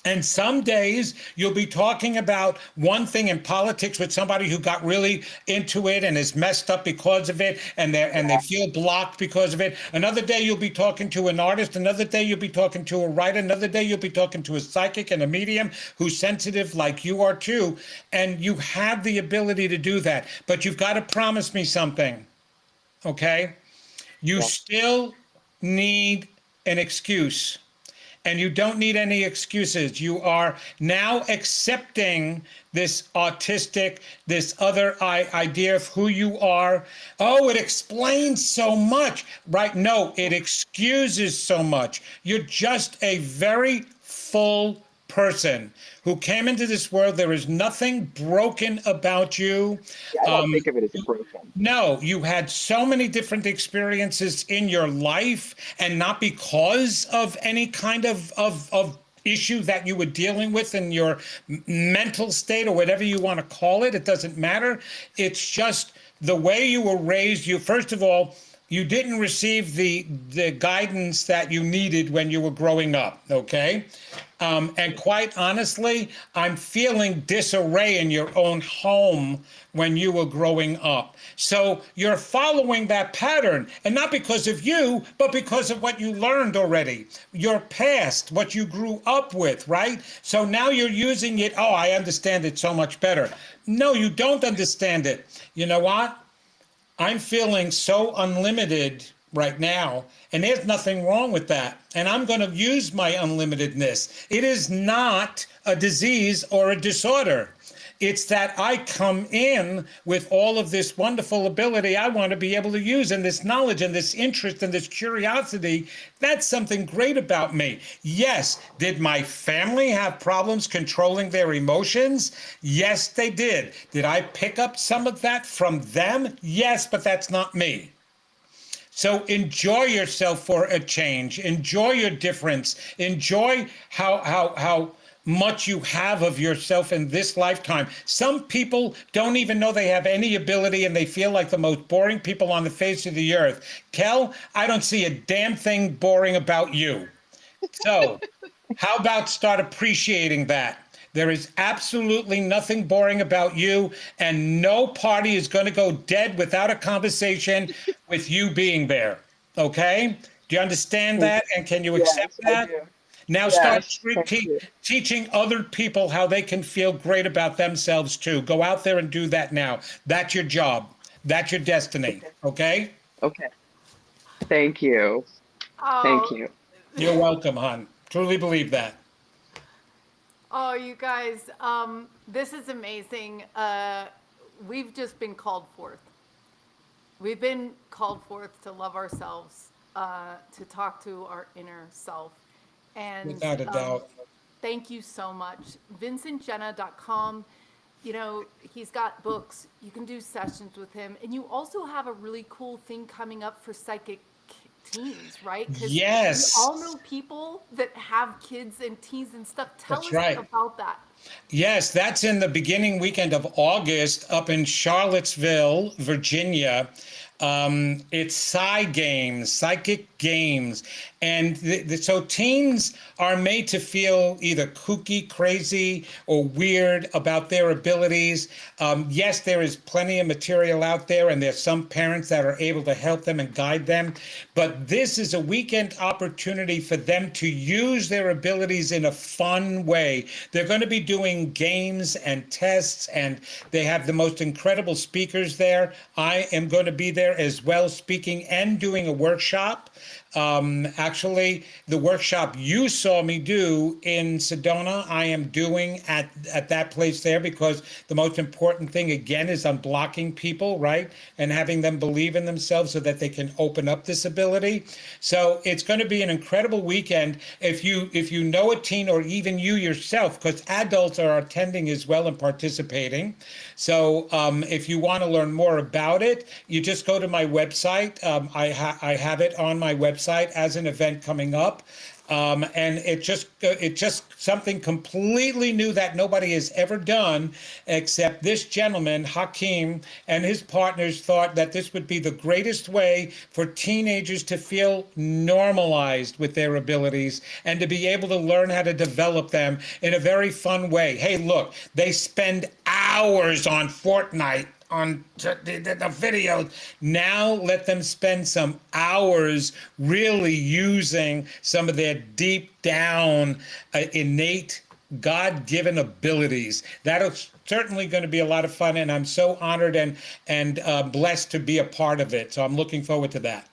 And some days you'll be talking about one thing in politics with somebody who got really into it and is messed up because of it, and they feel blocked because of it. Another day you'll be talking to an artist. Another day you'll be talking to a writer. Another day you'll be talking to a psychic and a medium who's sensitive like you are too. And you have the ability to do that. But you've got to promise me something, okay? You still need an excuse. And you don't need any excuses. You are now accepting this autistic, this other idea of who you are. Oh, it explains so much, right? No, it excuses so much. You're just a very full person who came into this world. There is nothing broken about you. I don't think of it as a broken. No, you had so many different experiences in your life, and not because of any kind of issue that you were dealing with in your mental state or whatever you want to call it. It doesn't matter. It's just the way you were raised. You, first of all, you didn't receive the guidance that you needed when you were growing up, okay? And quite honestly, I'm feeling disarray in your own home when you were growing up. So you're following that pattern, and not because of you, but because of what you learned already, your past, what you grew up with, right? So now you're using it. Oh, I understand it so much better. No, you don't understand it. You know what? I'm feeling so unlimited right now, and there's nothing wrong with that. And I'm going to use my unlimitedness. It is not a disease or a disorder. It's that I come in with all of this wonderful ability I want to be able to use, and this knowledge and this interest and this curiosity. That's something great about me. Yes, did my family have problems controlling their emotions? Yes, they did. Did I pick up some of that from them? Yes, but that's not me. So enjoy yourself for a change. Enjoy your difference. Enjoy how much you have of yourself in this lifetime. Some people don't even know they have any ability, and they feel like the most boring people on the face of the earth. Kel, I don't see a damn thing boring about you. So how about start appreciating that? There is absolutely nothing boring about you, and no party is going to go dead without a conversation with you being there. Okay? Do you understand that? And can you accept Yes, I that? do. Now start Yes, thank you. teaching other people how they can feel great about themselves too. Go out there and do that now. That's your job. That's your destiny. Okay? Okay. Thank you. Thank Oh, you. You're welcome, hon. Truly believe that. oh, you guys, this is amazing. We've just been called forth. We've been called forth to love ourselves, to talk to our inner self. And Without a doubt. thank you so much. VincentGenna.com. You know, he's got books. You can do sessions with him. And you also have a really cool thing coming up for psychic teens, right? 'Cause Yes. we all know people that have kids and teens and stuff. Tell That's us right. about that. Yes, that's in the beginning weekend of August up in Charlottesville, Virginia. It's psychic games. And so teens are made to feel either kooky, crazy, or weird about their abilities. Yes, there is plenty of material out there, and there's some parents that are able to help them and guide them. But this is a weekend opportunity for them to use their abilities in a fun way. They're going to be doing games and tests, and they have the most incredible speakers there. I am going to be there as well, speaking and doing a workshop. Actually, the workshop you saw me do in Sedona, I am doing at that place there, because the most important thing, again, is unblocking people, right? And having them believe in themselves so that they can open up this ability. So it's going to be an incredible weekend. If you know a teen, or even you yourself, because adults are attending as well and participating. So if you want to learn more about it, you just go to my website. I have it on my website as an event coming up. And it's just something completely new that nobody has ever done, except this gentleman, Hakeem, and his partners thought that this would be the greatest way for teenagers to feel normalized with their abilities and to be able to learn how to develop them in a very fun way. Hey, look, they spend hours on Fortnite, on the videos. Now let them spend some hours really using some of their deep down innate God-given abilities. That is certainly going to be a lot of fun, and I'm so honored and blessed to be a part of it. So I'm looking forward to that.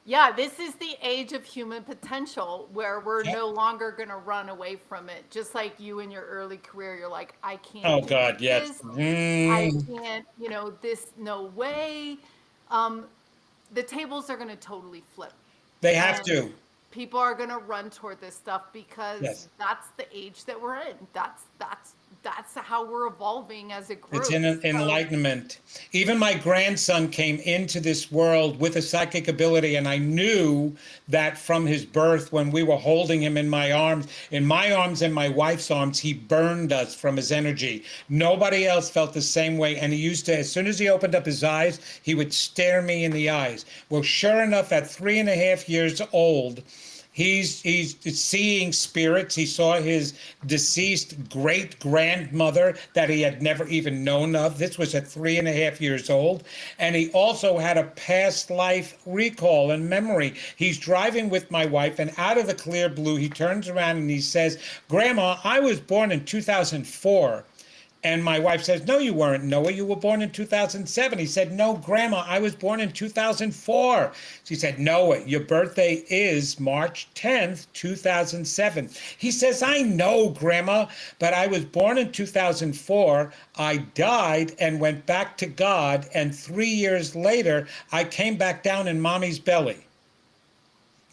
Yeah, this is the age of human potential, where we're Yep. no longer going to run away from it. Just like you in your early career, you're like, I can't Oh do God, yes. this. I can't, this, no way. The tables are going to totally flip. They have And to. people are going to run toward this stuff, because Yes. that's the age that we're in. That's how we're evolving as a group. It's in enlightenment. Even my grandson came into this world with a psychic ability, and I knew that from his birth, when we were holding him in my arms and my wife's arms, he burned us from his energy. Nobody else felt the same way. And he used to, as soon as he opened up his eyes, he would stare me in the eyes. Well, sure enough, at 3.5 years old, he's seeing spirits. He saw his deceased great grandmother that he had never even known of. This was at 3.5 years old. And he also had a past life recall and memory. He's driving with my wife, and out of the clear blue, he turns around and he says, "Grandma, I was born in 2004. And my wife says, no, you weren't, Noah. You were born in 2007. He said, no, Grandma, I was born in 2004. She said, Noah, your birthday is March 10th, 2007. He says, I know, Grandma, but I was born in 2004. I died and went back to God. And 3 years later, I came back down in Mommy's belly.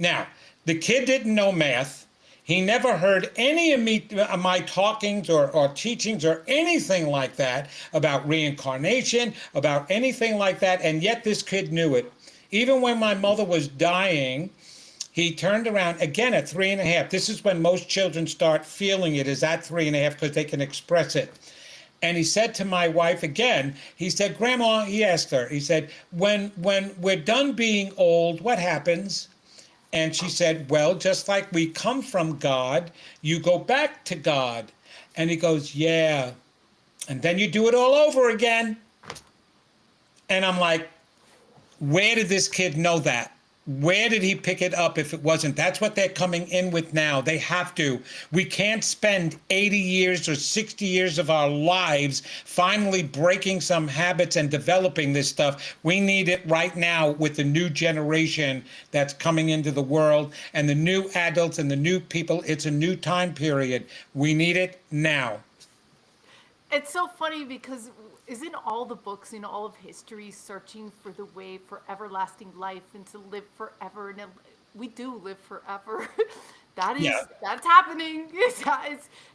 Now, the kid didn't know math. He never heard any of my talkings or teachings or anything like that about reincarnation, about anything like that. And yet this kid knew it. Even when my mother was dying, he turned around again at 3.5. This is when most children start feeling it, is at 3.5, because they can express it. And he said to my wife again, he said, Grandma, he asked her, he said, when we're done being old, what happens? And she said, well, just like we come from God, you go back to God. And he goes, yeah. And then you do it all over again. And I'm like, where did this kid know that? Where did he pick it up if it wasn't? That's what they're coming in with now. They have to. We can't spend 80 years or 60 years of our lives finally breaking some habits and developing this stuff. We need it right now with the new generation that's coming into the world and the new adults and the new people. It's a new time period. We need it now. It's so funny because isn't all the books in all of history searching for the way for everlasting life and to live forever? And we do live forever. That's happening. It's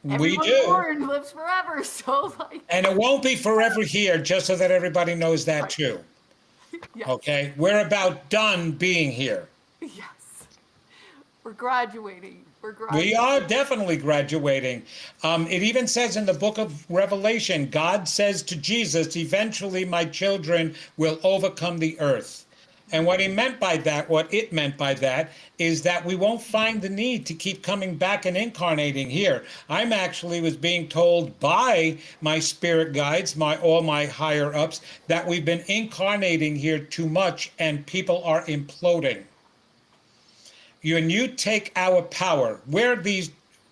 everyone do. born lives forever. So like, And it won't be forever here, just so that everybody knows that Right. too. yes, Okay? We're about done being here. yes, we're graduating. We are definitely graduating. It even says in the book of Revelation, God says to Jesus, eventually my children will overcome the earth. And what he meant by that, what it meant by that, is that we won't find the need to keep coming back and incarnating here. I'm actually was being told by my spirit guides, all my higher ups, that we've been incarnating here too much and people are imploding. And you take our power.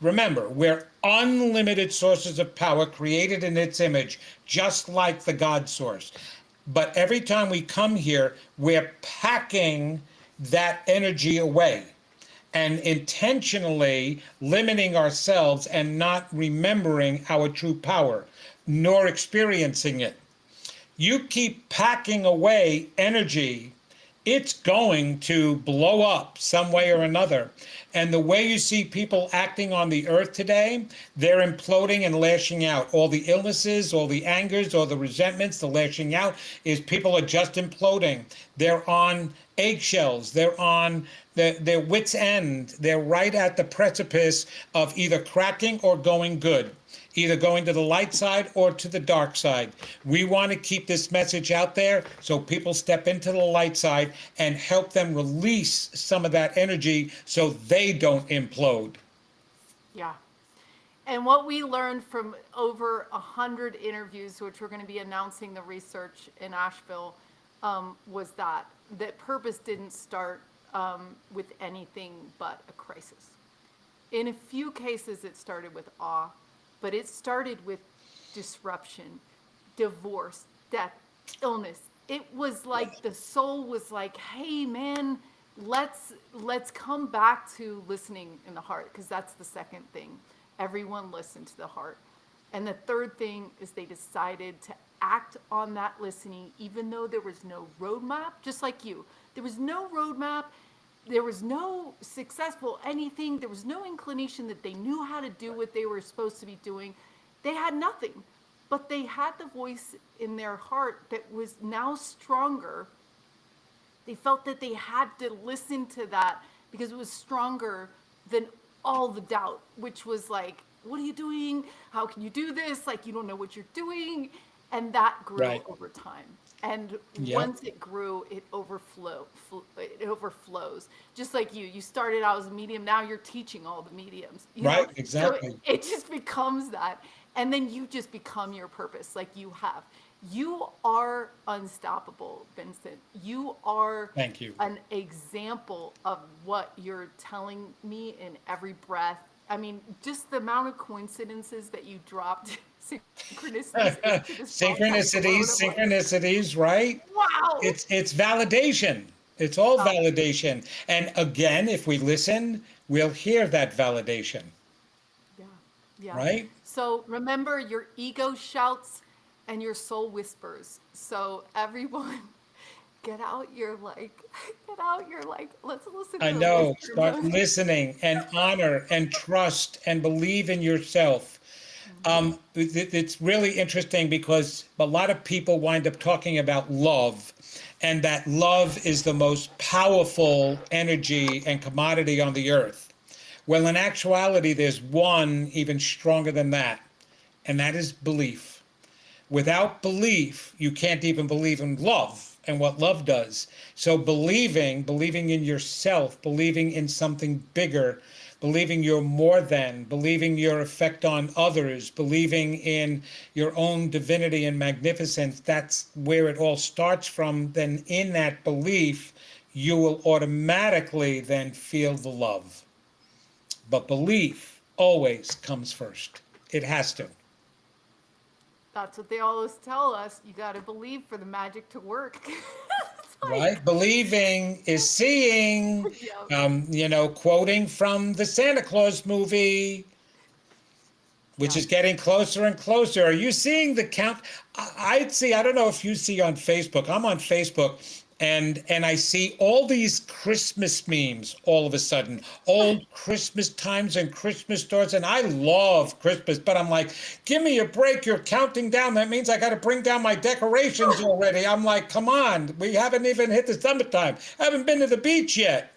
Remember, we're unlimited sources of power created in its image, just like the God source. But every time we come here, we're packing that energy away and intentionally limiting ourselves and not remembering our true power, nor experiencing it. You keep packing away energy, it's going to blow up some way or another. And the way you see people acting on the earth today, they're imploding and lashing out. All the illnesses, all the angers, all the resentments, the lashing out is people are just imploding. They're on eggshells. They're on their wits' end. They're right at the precipice of either cracking or going good, either going to the light side or to the dark side. We want to keep this message out there so people step into the light side and help them release some of that energy so they don't implode. Yeah. And what we learned from over 100 interviews, which we're going to be announcing the research in Asheville, was that purpose didn't start with anything but a crisis. In a few cases, it started with awe, but it started with disruption, divorce, death, illness. It was like the soul was like, hey, man, let's come back to listening in the heart, because that's the second thing. Everyone listened to the heart. And the third thing is they decided to act on that listening, even though there was no roadmap, just like you. There was no roadmap. There was no successful anything. There was no inclination that they knew how to do what they were supposed to be doing. They had nothing, but they had the voice in their heart that was now stronger. They felt that they had to listen to that because it was stronger than all the doubt, which was like, what are you doing? How can you do this? Like, you don't know what you're doing. And that grew over time. And once it grew, it overflows. Just like you started out as a medium, now you're teaching all the mediums. Right, exactly. So it just becomes that. And then you just become your purpose, like you have. You are unstoppable, Vincent. You are Thank you. an example of what you're telling me in every breath, I mean, just the amount of coincidences that you dropped, synchronicities into this podcast alone, Synchronicities, I'm like, synchronicities, right? wow. It's validation. It's all validation. And again, if we listen, we'll hear that validation, Yeah, yeah. right? So remember, your ego shouts and your soul whispers. So everyone, get out your let's listen I to the know. whisper Start mode. listening and honor and trust and believe in yourself. It's really interesting because a lot of people wind up talking about love, and that love is the most powerful energy and commodity on the earth. Well, in actuality, there's one even stronger than that, and that is belief. Without belief, you can't even believe in love and what love does. So believing in yourself, believing in something bigger, believing you're more than, believing your effect on others, believing in your own divinity and magnificence, that's where it all starts from. Then in that belief, you will automatically then feel the love. But belief always comes first. It has to. That's what they always tell us. You got to believe for the magic to work. It's like, Right? Believing is seeing, yeah, quoting from the Santa Claus movie, which yeah. is getting closer and closer. Are you seeing the count? I see, I don't know if you see on Facebook. I'm on Facebook, and I see all these Christmas memes all of a sudden, old Christmas times and Christmas stores, and I love Christmas, but I'm like, give me a break. You're counting down. That means I got to bring down my decorations already. I'm like, come on. We haven't even hit the summertime. I haven't been to the beach yet.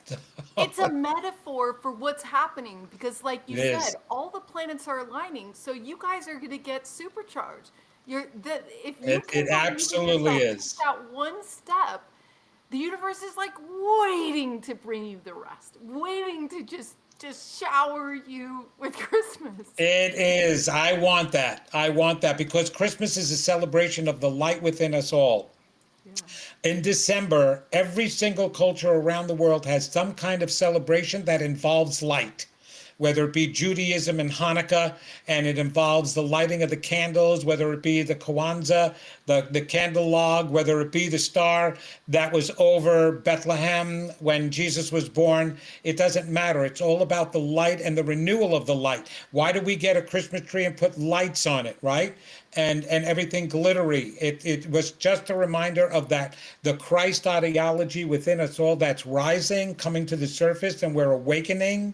It's a metaphor for what's happening because, like you It is. said, all the planets are aligning. So you guys are going to get supercharged. If you It can believe in absolutely yourself, is. take that one step, the universe is like waiting to bring you the rest, waiting to just shower you with Christmas. It is. I want that. I want that because Christmas is a celebration of the light within us all. Yeah. In December, every single culture around the world has some kind of celebration that involves light, whether it be Judaism and Hanukkah, and it involves the lighting of the candles, whether it be the Kwanzaa, the candle log, whether it be the star that was over Bethlehem when Jesus was born. It doesn't matter. It's all about the light and the renewal of the light. Why do we get a Christmas tree and put lights on it, right? And everything glittery. It was just a reminder of that, the Christ ideology within us all that's rising, coming to the surface, and we're awakening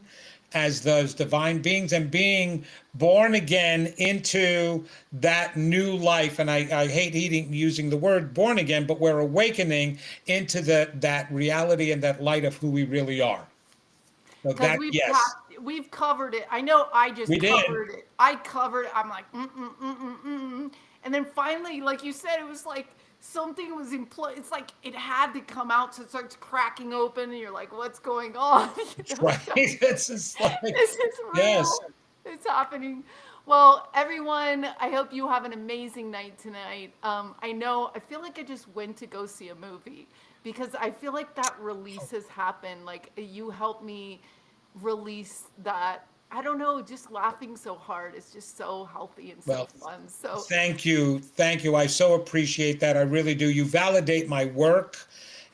as those divine beings and being born again into that new life. And I hate using the word born again, but we're awakening into that reality and that light of who we really are. So Because that, yes, we've covered it. I know I just we did. covered it. I covered it. I'm like, and then finally, like you said, it was like something was it's like it had to come out, so it starts cracking open, and you're like, what's going on? You know? Right. It's just like, This is real. yes. It's happening. Well, everyone, I hope you have an amazing night tonight. I feel like I just went to go see a movie because I feel like that release has happened. Like you helped me release that. I don't know, just laughing so hard is just so healthy and so Well, fun. So thank you. Thank you. I so appreciate that. I really do. You validate my work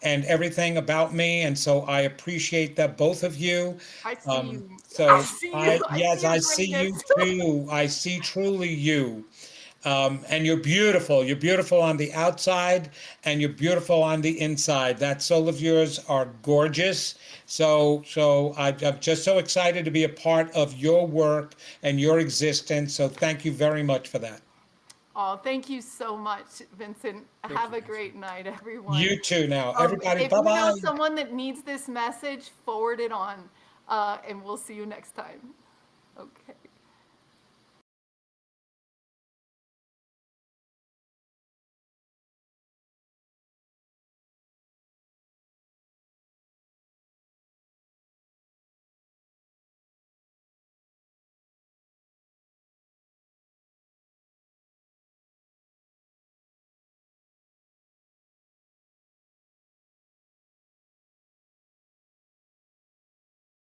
and everything about me. And so I appreciate that, both of you. I see you. So I see you. yes, I see you greatness. too. I see truly you. And you're beautiful. You're beautiful on the outside and you're beautiful on the inside. That soul of yours are gorgeous. So I'm just so excited to be a part of your work and your existence. So thank you very much for that. Oh, thank you so much, Vincent. Have a great night, everyone. You too now. Everybody, If you know bye-bye. someone that needs this message, forward it on, and we'll see you next time. Okay.